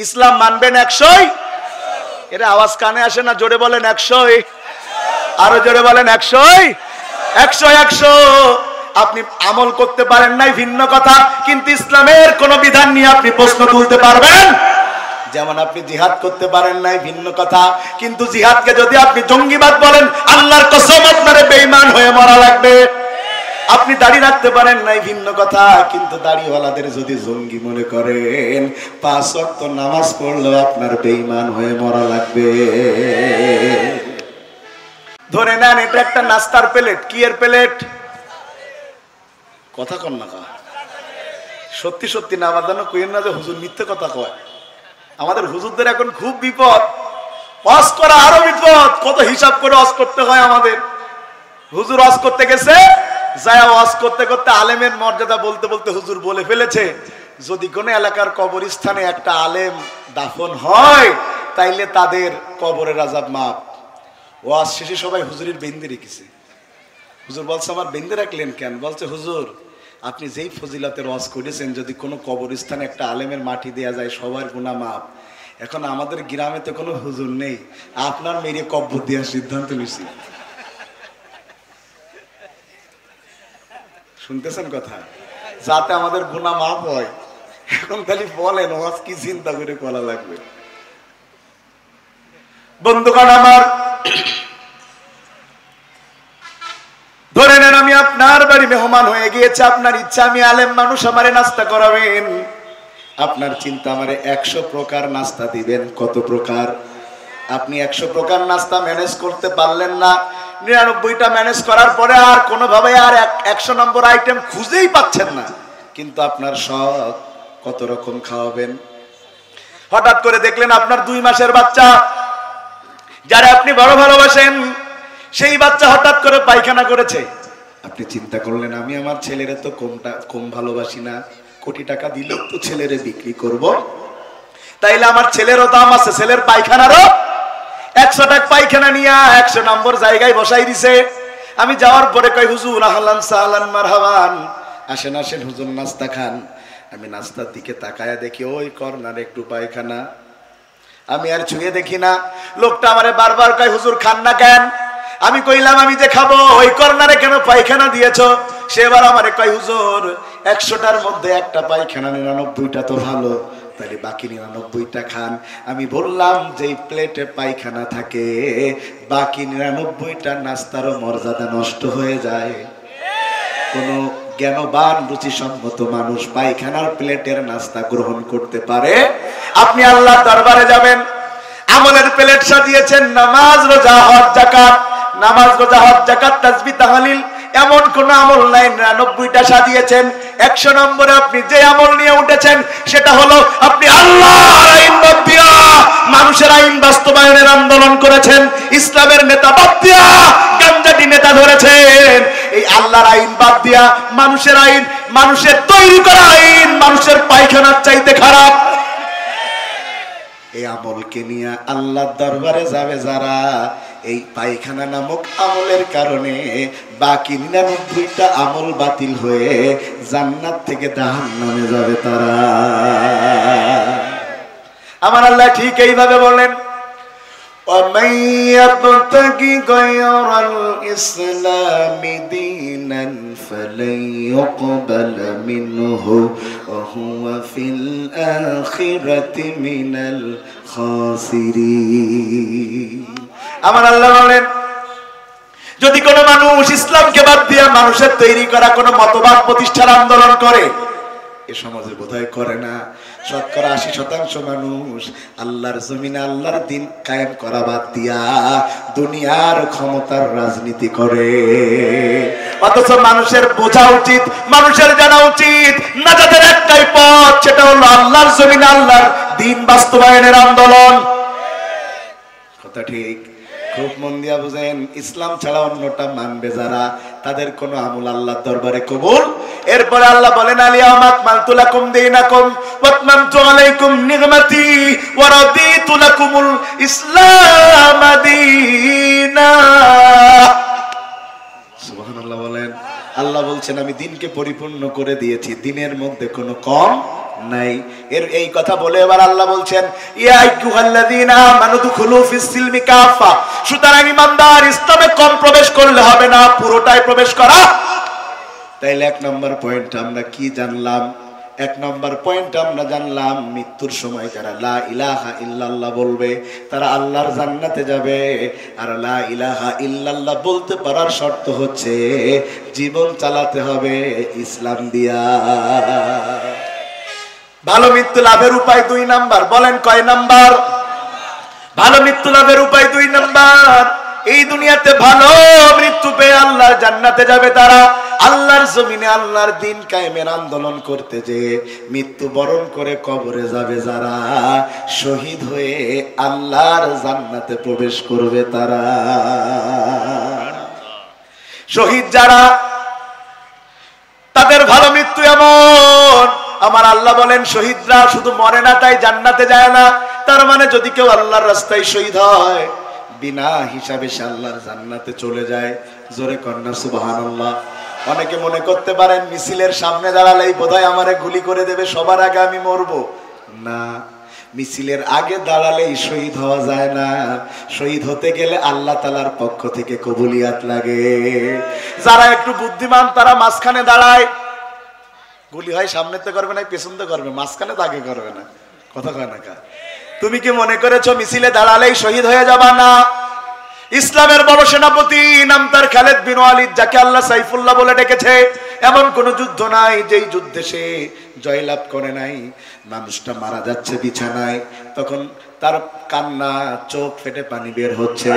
ইসলাম মানবেন 100। এর আওয়াজ কানে আসে না, জোরে বলেন 100, আরো জোরে বলেন 100, 100, 100। আপনি আমল করতে পারেন নাই ভিন্ন কথা, কিন্তু ইসলামের কোন বিধান নিয়ে আপনি প্রশ্ন তুলতে পারবেন। যেমন আপনি জিহাদ করতে পারেন নাই ভিন্ন কথা, কিন্তু জিহাদকে যদি আপনি জঙ্গিবাদ বলেন, আল্লাহর কসম আপনারে বেঈমান হয়ে মরা লাগবে। আপনি দাড়ি রাখতে পারেন নাই ভিন্ন কথা, কিন্তু দাড়িওয়ালাদের যদি জঙ্গি মনে করেন, 5 ওয়াক্ত নামাজ পড়লেও আপনার বেঈমান হয়ে মরা লাগবে। ধরে নেন এটা একটা নাস্তার প্লেট। কি এর প্লেট? কথা কন না কা? সত্যি সত্যি না বাদানো কইেন না যে হুজুর মিথ্যে কথা কয়। আমাদের হুজুরদের এখন খুব বিপদ, ওয়াজ করা আরো বিপদ। কত হিসাব করে ওয়াজ করতে হয় আমাদের। হুজুর ওয়াজ করতে গেছে, যায় ওয়াজ করতে করতে আলেমের মর্যাদা বলতে বলতে হুজুর বলে ফেলেছে, যদি কোনো এলাকার কবরস্থানে একটা আলেম দাফন হয় তাইলে তাদের কবরের আযাব মাপ। ওয়াজ শেষে সবাই হুজুরের বেঁধে রেখেছে। হুজুর বলছে আমার বেঁধে রাখলেন কেন? বলছে হুজুর আপনি যেই ফজিলতের ওয়াজ করেছেন, যদি কোনো কবরস্থানে একটা আলেমের মাটি দেয়া যায় সবার গুনাহ মাপ। এখন আমাদের গ্রামে তো কোনো হুজুর নেই, আপনার মেরে কবর দেওয়ার সিদ্ধান্ত নিয়েছি। শুনতেছেন কথা? যাতে আমাদের গুনাহ মাফ হয়। এখন খালি বলেন ওয়াজ কি চিন্তা করে করা লাগবে। বন্ধুগণ আমার, ধরে নেন আমি আপনার বাড়ি মেহমান হয়ে গিয়েছে, আপনার ইচ্ছা আমি আলেম মানুষ, আমারে নাস্তা করাবেন। আপনার চিন্তা আমারে 100 প্রকার নাস্তা দিবেন। কত প্রকার? আপনি 100 প্রকার নাস্তা ম্যানেজ করতে পারলেন না, 99টা ম্যানেজ করার পরে আর কোনোভাবে আর 100 নম্বর আইটেম খুঁজেই পাচ্ছেন না, কিন্তু আপনার শখ কত রকম খাওয়াবেন। হঠাৎ করে দেখলেন আপনার 2 মাসের বাচ্চা, যারা আপনি বড় ভালোবাসেন, সেই বাচ্চা হঠাৎ করে পায়খানা করেছে। আপনি চিন্তা করলেন আমি আমার ছেলেরে তো কম ভালোবাসি না, কোটি টাকা দিলেও তো ছেলেরে বিক্রি করব, তাইলে আমার ছেলেরও দাম আছে, ছেলের পায়খানারও 100 টাকা পায়খানা নিয়ে 100 নম্বর জায়গায় বসাই দিছে। আমি যাওয়ার পরে কই হুজুর আহলান সাহলান মারহাবান, আসেন আসেন হুজুর নাস্তা খান। আমি নাস্তার দিকে তাকায়া দেখি ওই কর্নারে একটু পায়খানা, আমি আর ছুঁয়ে দেখি না। লোকটা আমারে বারবার কয় হুজুর খান না কেন? আমি কইলাম আমি যে খাবো, ওই কর্নারে কেন পায়খানা দিয়েছো? সে এবার আমারে কয় হুজুর 100টার মধ্যে একটা পায়খানা, 99টা তো ভালো, তাহলে বাকি 99টা খান। আমি বললাম যেই প্লেটে পায়খানা থাকে বাকি 99টা নাস্তারও মর্যাদা নষ্ট হয়ে যায়। কোন জ্ঞানবান রুচিসম্মত মানুষ পায়খানার প্লেটের নাস্তা গ্রহণ করতে পারে? আপনি আল্লাহর দরবারে যাবেন, আমলের প্লেট সাজিয়েছেন, নামাজ রোজা হজ যাকাত, নামাজ রোজা হজ যাকাত তাসবিহ তাহলিল এমন কোন আমল নাই, 99টা সাজিয়েছেন। 100 নম্বরে আপনি যে আমল নিয়ে উঠেছেন সেটা হলো আপনি আল্লাহর আইন বাদ দিয়া মানুষের আইন বাস্তবায়নের আন্দোলন করেছেন, ইসলামের নেতা বাদ দিয়া গাঞ্জাটি নেতা ধরেছেন। এই আল্লাহর আইন বাদ দিয়া মানুষের আইন, মানুষের তৈরি করা আইন মানুষের পায়খানার চাইতে খারাপ। এই আমলকে নিয়ে আল্লাহর দরবারে যাবে যারা, এই পায়খানা নামক আমলের কারণে বাকি 99টা আমল বাতিল হয়ে জান্নাত থেকে জাহান্নামে যাবে তারা। আমার আল্লাহ ঠিক এইভাবে বলেন, وَمَن يَبْتَغِ غَيْرَ الْإِسْلَامِ دِينًا فَلَن يُقْبَلَ مِنْهُ وَهُوَ فِي الْآخِرَةِ مِنَ الْخَاسِرِينَ। আমার আল্লাহ বলেন, যদি কোনো মানুষ ইসলামকে বাদ দিয়ে মানুষের তৈরি করা কোনো মতবাদ প্রতিষ্ঠার আন্দোলন করে, এ সমাজে বোধহয় করে না, শতকরা 80% মানুষ আল্লাহর জমিনে আল্লাহর দ্বীন কায়েম করা বাদ দিয়া দুনিয়ার ক্ষমতার রাজনীতি করে। অথচ মানুষের বোঝা উচিত, মানুষের জানা উচিত নাজাতের একটাই পথ, সেটা হলো আল্লাহর জমিনে আল্লাহর দ্বীন বাস্তবায়নের আন্দোলন। কথা ঠিক? খুব মন দিয়া বুঝেন, ইসলাম ছাড়া অন্যটা মানবে যারা, তাদের কোন আমল আল্লাহর দরবারে কবুল। এরপরে আল্লাহ বলেন, আলিয়াউমা আকমালতু লাকুম দীনাকুম ওয়া আতমামতু আলাইকুম নি'মাতি ওয়া রাদিতু লাকুমুল ইসলাম দীনা। সুবহানাল্লাহ বলেন। আল্লাহ বলছেন আমি দ্বীনকে পরিপূর্ণ করে দিয়েছি, দ্বীনের মধ্যে কোনো কম নাই। এর এই কথা বলে এবার আল্লাহ বলছেন, ইয়া আইয়ুহাল্লাযীনা আমানু দুখুলু ফিস সিলমি কাফা। সুতরাং ঈমানদার ইসলামে কম প্রবেশ করলে হবে না, পুরোটাই প্রবেশ করা। তাইলে 1 নম্বর পয়েন্ট আমরা কি জানলাম? 1 নম্বর পয়েন্ট আমরা জানলাম মৃত্যুর সময় যারা লা ইলাহা ইল্লাল্লাহ বলবে তারা আল্লাহর জান্নাতে যাবে। আর লা ইলাহা ইল্লাল্লাহ বলতে পারার শর্ত হচ্ছে জীবন চালাতে হবে ইসলাম দিয়া। ভালো মৃত্যু লাভের উপায় 2 নাম্বার। বলেন কয় নাম্বার? ভালো মৃত্যু লাভের উপায় 2 নাম্বার। এই দুনিয়াতে ভালো মৃত্যু পেয়ে আল্লাহর জান্নাতে যাবে তারা আল্লাহর জমিনে আল্লাহর দ্বীন কায়েমের আন্দোলন করতে যে মৃত্যু বরণ করে কবরে যাবে যারা, শহীদ হয়ে আল্লাহর জান্নাতে প্রবেশ করবে তারা। শহীদ যারা তাদের ভালো মৃত্যু এমন, আমার আল্লাহ বলেন শহীদরা শুধু মরে না তাই জান্নাতে যায় না, তার মানে যদি কেউ আল্লাহর রাস্তায় শহীদ হয় বিনা হিসাবে সে আল্লাহর জান্নাতে চলে যায়। জোরে কন্যা সুবহানাল্লাহ। অনেকে মনে করতে পারেন মিছিলের সামনে দাঁড়ালেই বোধহয় আমারে গুলি করে দেবে, সবার আগে আমি মরবো। না, মিছিলের আগে দাঁড়ালেই শহীদ হওয়া যায় না। শহীদ হতে গেলে আল্লাহ তাআলার পক্ষ থেকে কবুলিয়াত লাগে। যারা একটু বুদ্ধিমান তারা মাঝখানে দাঁড়ায়, গুলি হয় সামনেতে করবে না পেছনতে করবে, মাঝখানে তো আগে করবে না। কথা কয় না কা? তুমি কি মনে করেছো মিছিলে দাঁড়ালেই শহীদ হয়ে যাবা? না। ইসলামের বড় সেনাপতি নাম তার খালেদ বিন ওয়ালিদ, যাকে আল্লাহ সাইফুল্লাহ বলে ডেকেছে, এমন কোন যুদ্ধ নাই যেই যুদ্ধে সে জয়লাভ করে নাই। মানুষটা মারা যাচ্ছে বিছানায়, তখন তার কান্না, চোখ ফেটে পানি বের হচ্ছে।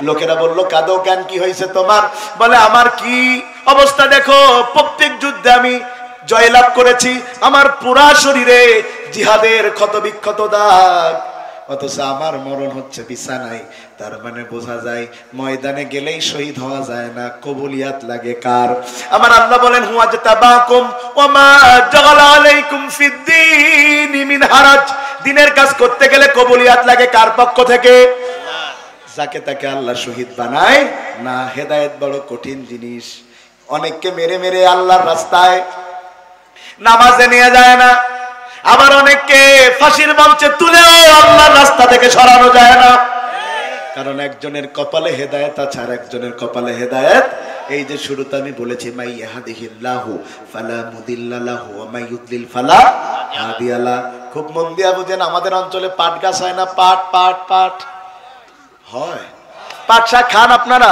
লোকেরা বলল কাঁদো কেন, কি হয়েছে তোমার? বলে আমার কি অবস্থা দেখো, প্রত্যেক যুদ্ধে আমি জয়লাভ করেছি, আমার পুরা শরীরে জিহাদের ক্ষত বিক্ষত দাগ, অথচ আমার মরণ হচ্ছে বিছানায়। তার মানে বোঝা যায় ময়দানে গেলেই শহীদ হওয়া যায় না, কবুলিয়াত লাগে কার? আমার আল্লাহ বলেন হুয়া জাতাবাকুম ওয়া মা জাআলা আলাইকুম ফিদ্দীনি মিন হারাজ। দ্বীনের কাজ করতে গেলে কবুলিয়াত লাগে কার পক্ষ থেকে? যাকে তাকে আল্লাহ শহীদ বানায় না। হেদায়েত বড় কঠিন জিনিস। অনেককে মেরে মেরে আল্লাহর রাস্তায় নামাজে নিয়ে যায় না, আবার অনেককে ফাঁসির মঞ্চে তুলেও আল্লাহর রাস্তা থেকে সরানো যায় না। কারণ একজনের কপালে হেদায়েত আছে আর একজনের কপালে হেদায়েত। এই যে শুরুতে আমি বলেছি মাই ইয়াহদিহিল্লাহু ফালা মুদিল্লা লাহু ওয়া মাই ইউদ্লিল ফালা হাদিয়া লাহু। খুব মন দিয়া বুঝেন, আমাদের অঞ্চলে পাট গাছ হয় না? পাট পাট পাট হয়। পাট শাক খান আপনারা?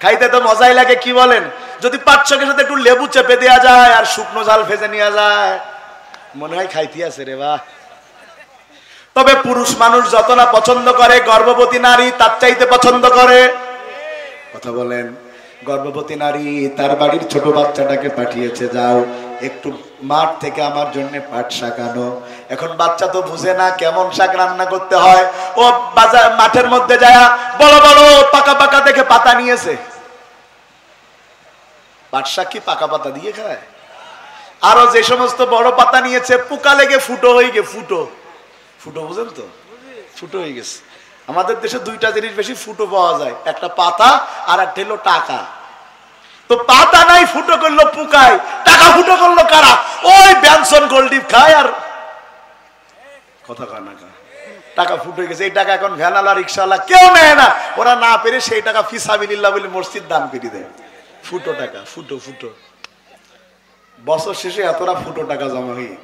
খাইতে তো মজাই লাগে, কি বলেন? যদি পাট শাকের সাথে একটু লেবু চেপে দেওয়া যায় আর শুকনো ঝাল ভেজে নেওয়া যায়, মনে হয় খাইতে আছে রে বাহ। তবে পুরুষ মানুষ যত না পছন্দ করে, গর্ভবতী নারী তার চাইতে পছন্দ করে। কথা বলেন। গর্ভবতী নারী তার বাড়ির ছোট বাচ্চাটাকে পাঠিয়েছে, যাও একটু মাঠ থেকে আমার জন্য পাট শাক আনো। এখন বাচ্চা তো বুঝে না কেমন শাক রান্না করতে হয়। ও বাজার মাঠের মধ্যে যায় বড় বড় পাকা পাকা দেখে পাতা নিয়েছে। পাট শাক কি পাকা পাতা দিয়ে খায়? আরো যে সমস্ত বড় পাতা নিয়েছে পোকা লেগে ফুটো হয়ে গে, ফুটো ফুটো বুঝেন তো, ফুটো হয়ে গেছে। আমাদের দেশে দুইটা জিনিস বেশি ফুটো পাওয়া যায়, একটা পাতা আর একটা হলো টাকা। তো পাতা নাই, ফুটো করলো পোকায়, টাকা ফুটো করলো কারা? ওই ব্যানসন গোল্ডিপ খায় আর কথা কয় না, টাকা ফুটো হয়ে গেছে। এই টাকা এখন ভ্যানালা রিক্সাওয়ালা কেউ নেয় না, ওরা না পেরে সেই টাকা ফিসাবিলিল্লাহ বলে মসজিদ দান করে দেয়। ফুটো টাকা, ফুটো ফুটো। বছর শেষে এতটা ফুটো টাকা জমা হয়ে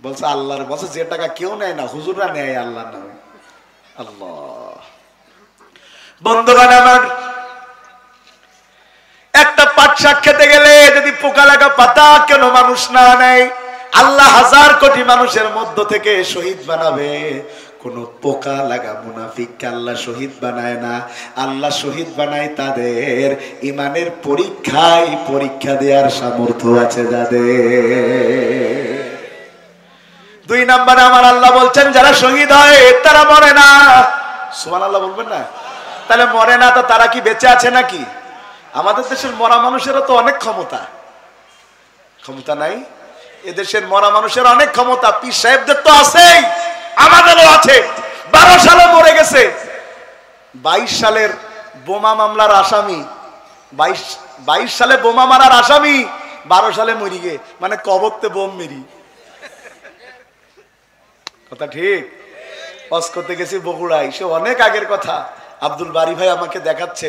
বলছে আল্লাহর বছর যে টাকা কেউ নেয় না, হুজুররা নেয় আল্লাহর নামে। আল্লাহ। বন্ধুগণ আমার, একটা পাট শাক খেতে গেলে যদি পোকা লাগা পাতা কেন মানুষ না নেয়? আল্লাহ হাজার কোটি মানুষের মধ্য থেকে শহীদ বানাবে, কোন পোকা লাগা মুনাফিককে আল্লাহ শহীদ বানায় না। আল্লাহ শহীদ বানায় তাদের ইমানের পরীক্ষায়, পরীক্ষা দেওয়ার সামর্থ্য আছে যাদের। দুই নম্বরে আমার আল্লাহ বলছেন যারা শহীদ হয় তারা মরে না। সুবহানাল্লাহ বলবেন না? তাহলে মরে না তো তারা কি বেঁচে আছে নাকি? আমাদের দেশের মরা মানুষেরও তো অনেক ক্ষমতা, ক্ষমতা নাই? এদেশের মরা মানুষের অনেক ক্ষমতা। পীর সাহেবদের তো আছেই, আমাদেরও আছে। 12 সালে মরে গেছে। 22 সালের বোমা মামলার আসামি, 22 সালে বোমা মারার আসামি 12 সালে মরি গে, মানে কবরতে বোম মেরি। কথা ঠিক? পাস করতে গেছি বগুড়ায়, সে অনেক আগের কথা। আব্দুল বারি ভাই আমাকে দেখাচ্ছে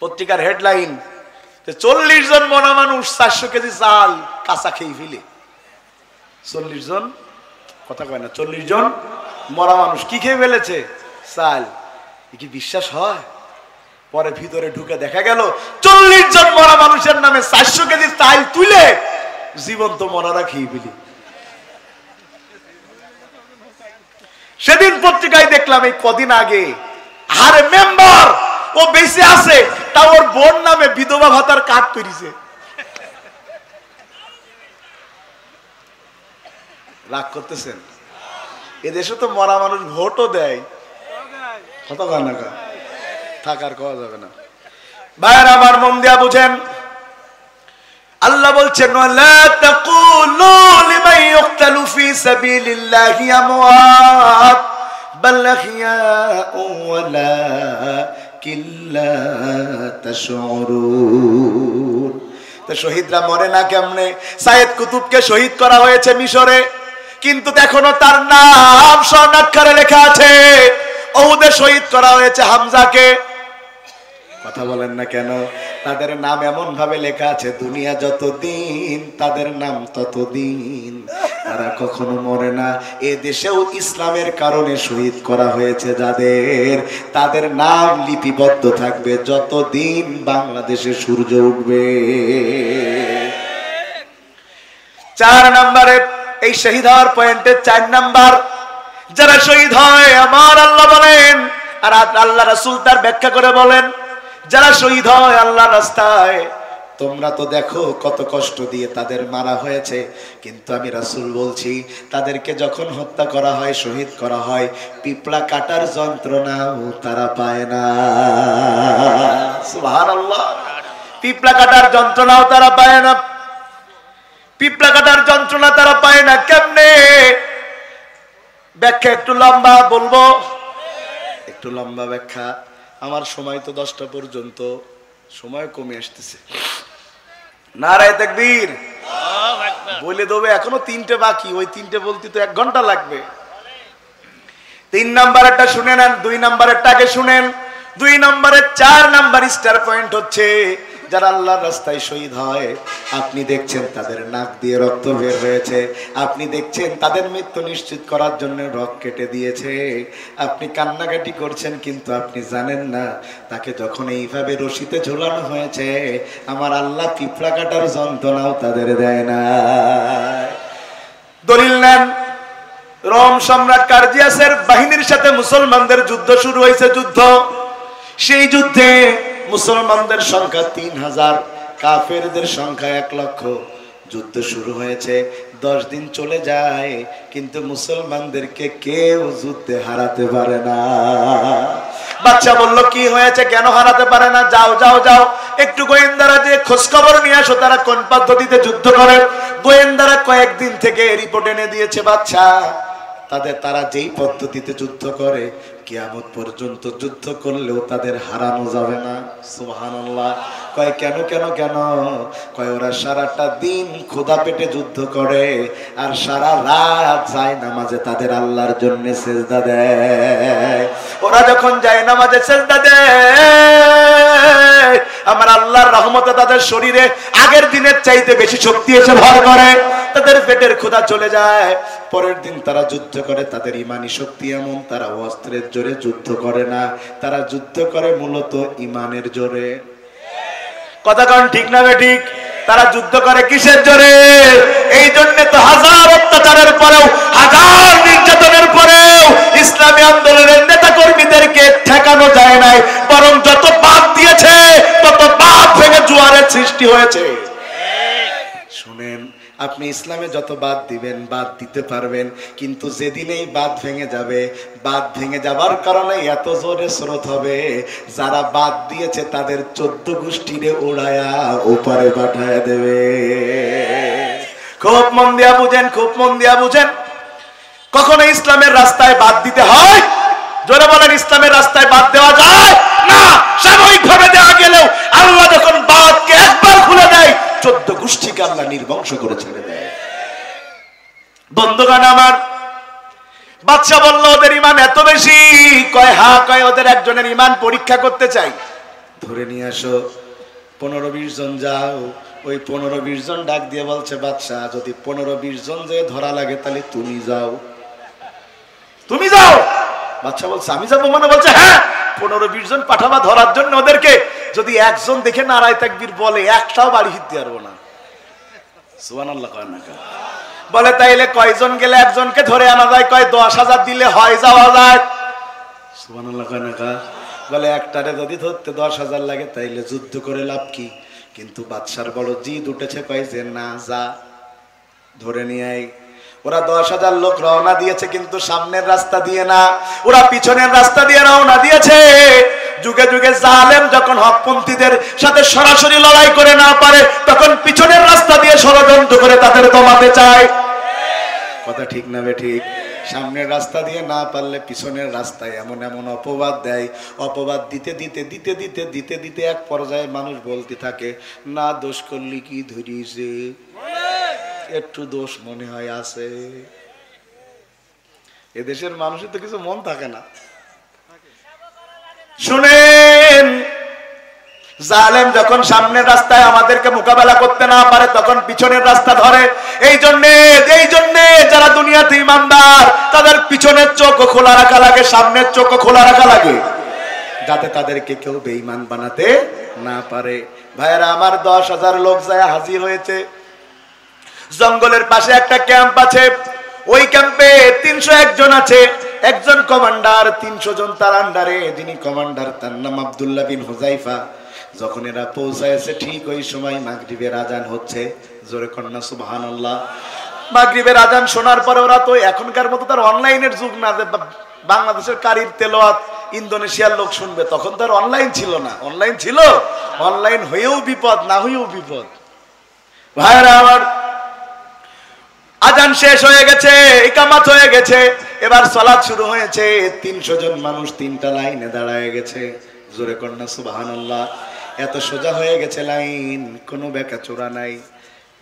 পত্রিকার হেডলাইন, 40 জন মরা মানুষ 400 কেজি চাল কাঁচা খেয়ে ফেলে। 40 জন, কথা কয় না, 40 জন মরা মানুষ কি খেয়ে ফেলেছে? চাল। কি বিশ্বাস হয়? পরে ভিতরে ঢুকে দেখা গেল 40 জন মরা মানুষের নামে 400 কেজি চাল তুলে জীবন্ত মরারা খেয়ে ফেলি। সেদিন পত্রিকায় দেখলাম এই কদিন আগে, আরে মেম্বার ও বেঁচে আছে, তা ওর বোন নামে বিধবা ভাতার কার্ড করেছে। রাগ করতেছেন? এদেশে তো মরা মানুষ ভোটও দেয়, কত গানা থাকার কওয়া যাবে না। ভাইয়ের আমার মন দিয়া বুঝেন, আল্লাহ বলছেন ওয়ালা তাকুলু লিমান ইউকতালু ফি সাবিলিল্লাহি আমওয়াত বাল আহইয়াউ ওয়ালাকিন লা তাশউরুন। তো শহীদরা মরে না কেমনে? সাইয়েদ কুতুবকে শহীদ করা হয়েছে মিশরে, কিন্তু এখনো তার নাম স্বর্ণাক্ষরে লেখা আছে। ওহুদে শহীদ করা হয়েছে হামজাকে। কথা বলেন না কেন? তাদের নাম এমন ভাবে লেখা আছে, দুনিয়া যতদিন তাদের নাম ততদিন, তারা কখনো মরে না। এ দেশেও ইসলামের কারণে শহীদ করা হয়েছে যাদের, তাদের নাম লিপিবদ্ধ থাকবে যতদিন বাংলাদেশে সূর্য উঠবে। 4 নম্বরে এই শহীদ হওয়ার পয়েন্টে 4 নাম্বার, যারা শহীদ হয় আমার আল্লাহ বলেন, আর আল্লাহ রাসূল তার ব্যাখ্যা করে বলেন, যারা শহীদ হয় আল্লাহর রাস্তায়, তোমরা তো দেখো কত কষ্ট দিয়ে তাদের মারা হয়েছে, কিন্তু আমি রাসূল বলছি তাদেরকে যখন হত্যা করা হয়, শহীদ করা হয়, পিপড়া কাটার যন্ত্রণাও তারা পায় না। সুবহানাল্লাহ। পিপড়া কাটার যন্ত্রণাও তারা পায় না। পিপড়া কাটার যন্ত্রণা তারা পায় না কেমনে? ব্যাখ্যা একটু লম্বা বলবো, একটু লম্বা ব্যাখ্যা। আমার সময় তো 10টা পর্যন্ত, সময় কমে আসতেছে। নারায়ে তাকবীর বলে দেবে, এখনো 3টে বাকি, ওই 3টে বলতে তো 1 ঘন্টা লাগবে। 3 নাম্বারটা শুনে নেন, 2 নাম্বারেরটা আগে শুনেন। 2 নম্বরের 4 নাম্বার স্টার পয়েন্ট হচ্ছে, যারা আল্লাহর রাস্তায় শহীদ হয় আপনি দেখছেন তাদের নাক দিয়ে রক্ত বের হয়েছে, আপনি দেখছেন তাদের মৃত্যু নিশ্চিত করার জন্য রক কেটে দিয়েছে, আপনি কান্নাকাটি করছেন, কিন্তু আপনি জানেন না তাকে যখন এইভাবে রশিতে ঝোলানো হয়েছে আমার আল্লাহ পিঁপড়া কাটার যন্ত্রণাও তাদের দেয় না। দলিল নেন, রোম সম্রাট কার্জিয়াসের বাহিনীর সাথে মুসলমানদের যুদ্ধ শুরু হয়েছে। যুদ্ধ, সেই যুদ্ধে মুসলমানদের সংখ্যা 3000, কাফেরদের সংখ্যা 1 লক্ষ। যুদ্ধ শুরু হয়েছে, 10 দিন চলে যায়, কিন্তু মুসলমানদেরকে কেউ যুদ্ধে হারাতে পারে না। বাদশা বলল, কি হয়েছে, কেন হারাতে পারে না? যাও যাও যাও, একটু গোয়েন্দারা যে খোঁজ খবর নিয়ে আসো তারা কোন পদ্ধতিতে যুদ্ধ করে। গোয়েন্দারা কয়েকদিন থেকে রিপোর্ট এনে দিয়েছে বাদশা, তারা যেই পদ্ধতিতে যুদ্ধ করে কিয়ামত পর্যন্ত যুদ্ধ করলেও তাদের হারানো যাবে না। সুবহানাল্লাহ। কয় কেন কেন কেন? কয় ওরা সারাটা দিন ক্ষুধা পেটে যুদ্ধ করে আর সারা রাত যায় নামাজে তাদের আল্লাহর জন্য সেজদা দেয়। ওরা যখন যায় নামাজে সেজদা দেয় আমার আল্লাহর রহমতে তাদের শরীরে আগের দিনের চাইতে বেশি শক্তি এসে ভর করে, তাদের পেটের ক্ষুধা চলে যায়। পরের দিন তারা যুদ্ধ করে, তাদের ইমানি শক্তি এমন, তারা অস্ত্রের জোরে যুদ্ধ করে না, তারা যুদ্ধ করে মূলত ইমানের জোরে। কথা কন ঠিক না বেঠিক? তারা যুদ্ধ করে কিসের জোরে? এই জন্য তো হাজার অত্যাচারের পরেও, হাজার নির্যাতনের পরেও ইসলামী আন্দোলনের নেতা কর্মীদেরকে ঠেকানো যায় নাই, বরং যত বাদ দিয়েছে তত বাদ ভেঙে জোয়ারের সৃষ্টি হয়েছে। শুনেন, আপনি ইসলামে যত বাদ দিবেন বাদ দিতে পারবেন, কিন্তু যেদিন এই বাদ ভেঙে যাবে, বাদ ভেঙে যাবার কারণে এত জোরে স্রোত হবে যারা বাদ দিয়েছে তাদের 14 গোষ্ঠীরে উড়ায়া ওপারে পাঠায় দেবে। খুব মন দিয়া বুঝেন, খুব মন দিয়া বুঝেন। কখনো ইসলামের রাস্তায় বাদ দিতে হয়? জোরে বলেন, ইসলামের রাস্তায় বাদ দেওয়া যায় না। সাময়িক ভাবে দেওয়া গেলেও আল্লাহ যখন বাদকে একবার খুলে দেয় 14 গোষ্ঠীকে আল্লাহ নির্বংশ করে ছেড়ে দেয়। বন্ধুগণ আমার, বাদশা বলল ওদের ঈমান এত বেশি। কয় হ্যাঁ, কয় ওদের একজনের ঈমান পরীক্ষা করতে চাই, ধরে নিয়ে আসো। 15-20 জন যাও। ওই 15-20 জন ডাক দিয়ে বলছে, বাদশা যদি 15-20 জন যে ধরা লাগে তাহলে তুমি যাও, তুমি যাও। বাদশা বলছে আমি যাবো মানে? বলছে হ্যাঁ, 15-20 জন পাঠাবা ধরার জন্য ওদেরকে। যদি একজন দেখে নারায়ে তাকবীর বলে একটাও বাড়ি হিতে পারবো না। সুবহানাল্লাহ। কয় না বলে তাইলে কয়জন গেলে একজনকে ধরে আনা যায়? কয় 10,000 দিলে হয়, যাওয়া যায়। সুবহানাল্লাহ। কয় না বলে একটারে যদি ধরতে 10,000 লাগে তাইলে যুদ্ধ করে লাভ কি? কিন্তু বাদশার বড় জিদ উঠেছে, কয় যে না, যা ধরে নিয়ে আয়। ওরা 10,000 লোক রওনা দিয়েছে, কিন্তু সামনের রাস্তা দিয়ে না, ওরা পিছনের রাস্তা দিয়ে রওনা দিয়েছে। যুগে যুগে জালেম যখন হকপন্থীদের সাথে সরাসরি লড়াই করে না পারে তখন পিছনের রাস্তা দিয়ে ষড়যন্ত্র করে তাদের দমাতে চায়। কথা ঠিক না বেঠিক? সামনের রাস্তা দিয়ে না পারলে পিছনের রাস্তায় এমন এমন অপবাদ দেয়, অপবাদ দিতে দিতে দিতে দিতে দিতে দিতে এক পর্যায়ে মানুষ বলতে থাকে, না দোষ করলি কি ধরিয়েছে, একটু দোষ মনে হয় আছে। এদেশের মানুষের তো কিছু মন থাকে না। শুনেন, জালেম যখন সামনের রাস্তায় আমাদেরকে মোকাবেলা করতে না পারে তখন পিছনের রাস্তা ধরে। এই জন্যে যারা দুনিয়াতে ইমানদার তাদের পিছনের চোখ খোলা রাখা লাগে, সামনের চোখ খোলা রাখা লাগে, যাতে তাদেরকে কেউ বেঈমান বানাতে না পারে। ভাইয়েরা আমার, 10,000 লোক যায় হাজির হয়েছে। জঙ্গলের পাশে একটা ক্যাম্প আছে, ওই ক্যাম্পে 301 জন আছে। একজন কমান্ডার, 300 জন তার আন্ডারে। যিনি কমান্ডার তার নাম আব্দুল্লাহ বিন হুযাইফা। যখন এরা পৌঁছায়ছে ঠিক ওই সময় মাগরিবের আজান হচ্ছে। জোরে কন্যা সুবহানাল্লাহ। মাগরিবের আজান শোনার পরে ওরা তো এখনকার মতো তার অনলাইনের যুগ না, বাংলাদেশের কারির তেলাওয়াত ইন্দোনেশিয়ার লোক শুনবে, তখন তো আর অনলাইন ছিল না। অনলাইন ছিল, অনলাইন হয়েও বিপদ, না হয়েও বিপদ। ভাইরা আমার, আজান শেষ হয়ে গেছে, ইকামত হয়ে গেছে, এবার সালাত শুরু হয়েছে। 300 জন মানুষ 3টা লাইনে দাঁড়ায় গেছে। জোরে কন্যা সুবহানাল্লাহ। এত সোজা হয়ে গেছে লাইন, কোনো বেকাচোরা নাই।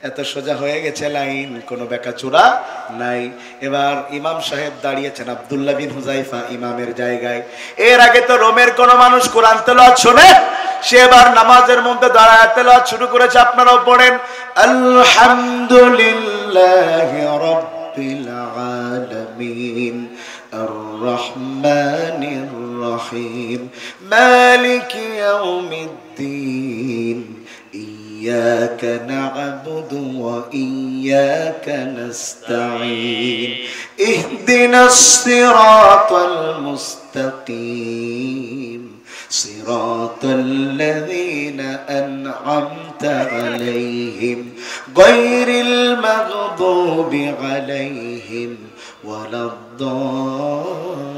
এত সোজা হয়ে গেছে লাইন, কোনো বেকাচোরা নাই। এবার ইমাম সাহেব দাঁড়িয়েছেন, আব্দুল্লাহ বিন হুযাইফা ইমামের জায়গায়। এর আগে তো রোমের কোন মানুষ কোরআন তেলাওয়াত শুনে সে এবার নামাজের মধ্যে দাঁড়ায় তেলাওয়াত শুরু করেছে। আপনারাও পড়েন আলহামদুলিল্লাহি রাব্বিল আলামিন আর-রাহমানির রহিম মালিকি ইয়াউমিদ্দিন إياك نعبد وإياك نستعين اهدنا الصراط المستقيم صراط الذين أنعمت عليهم غير المغضوب عليهم ولا الضالين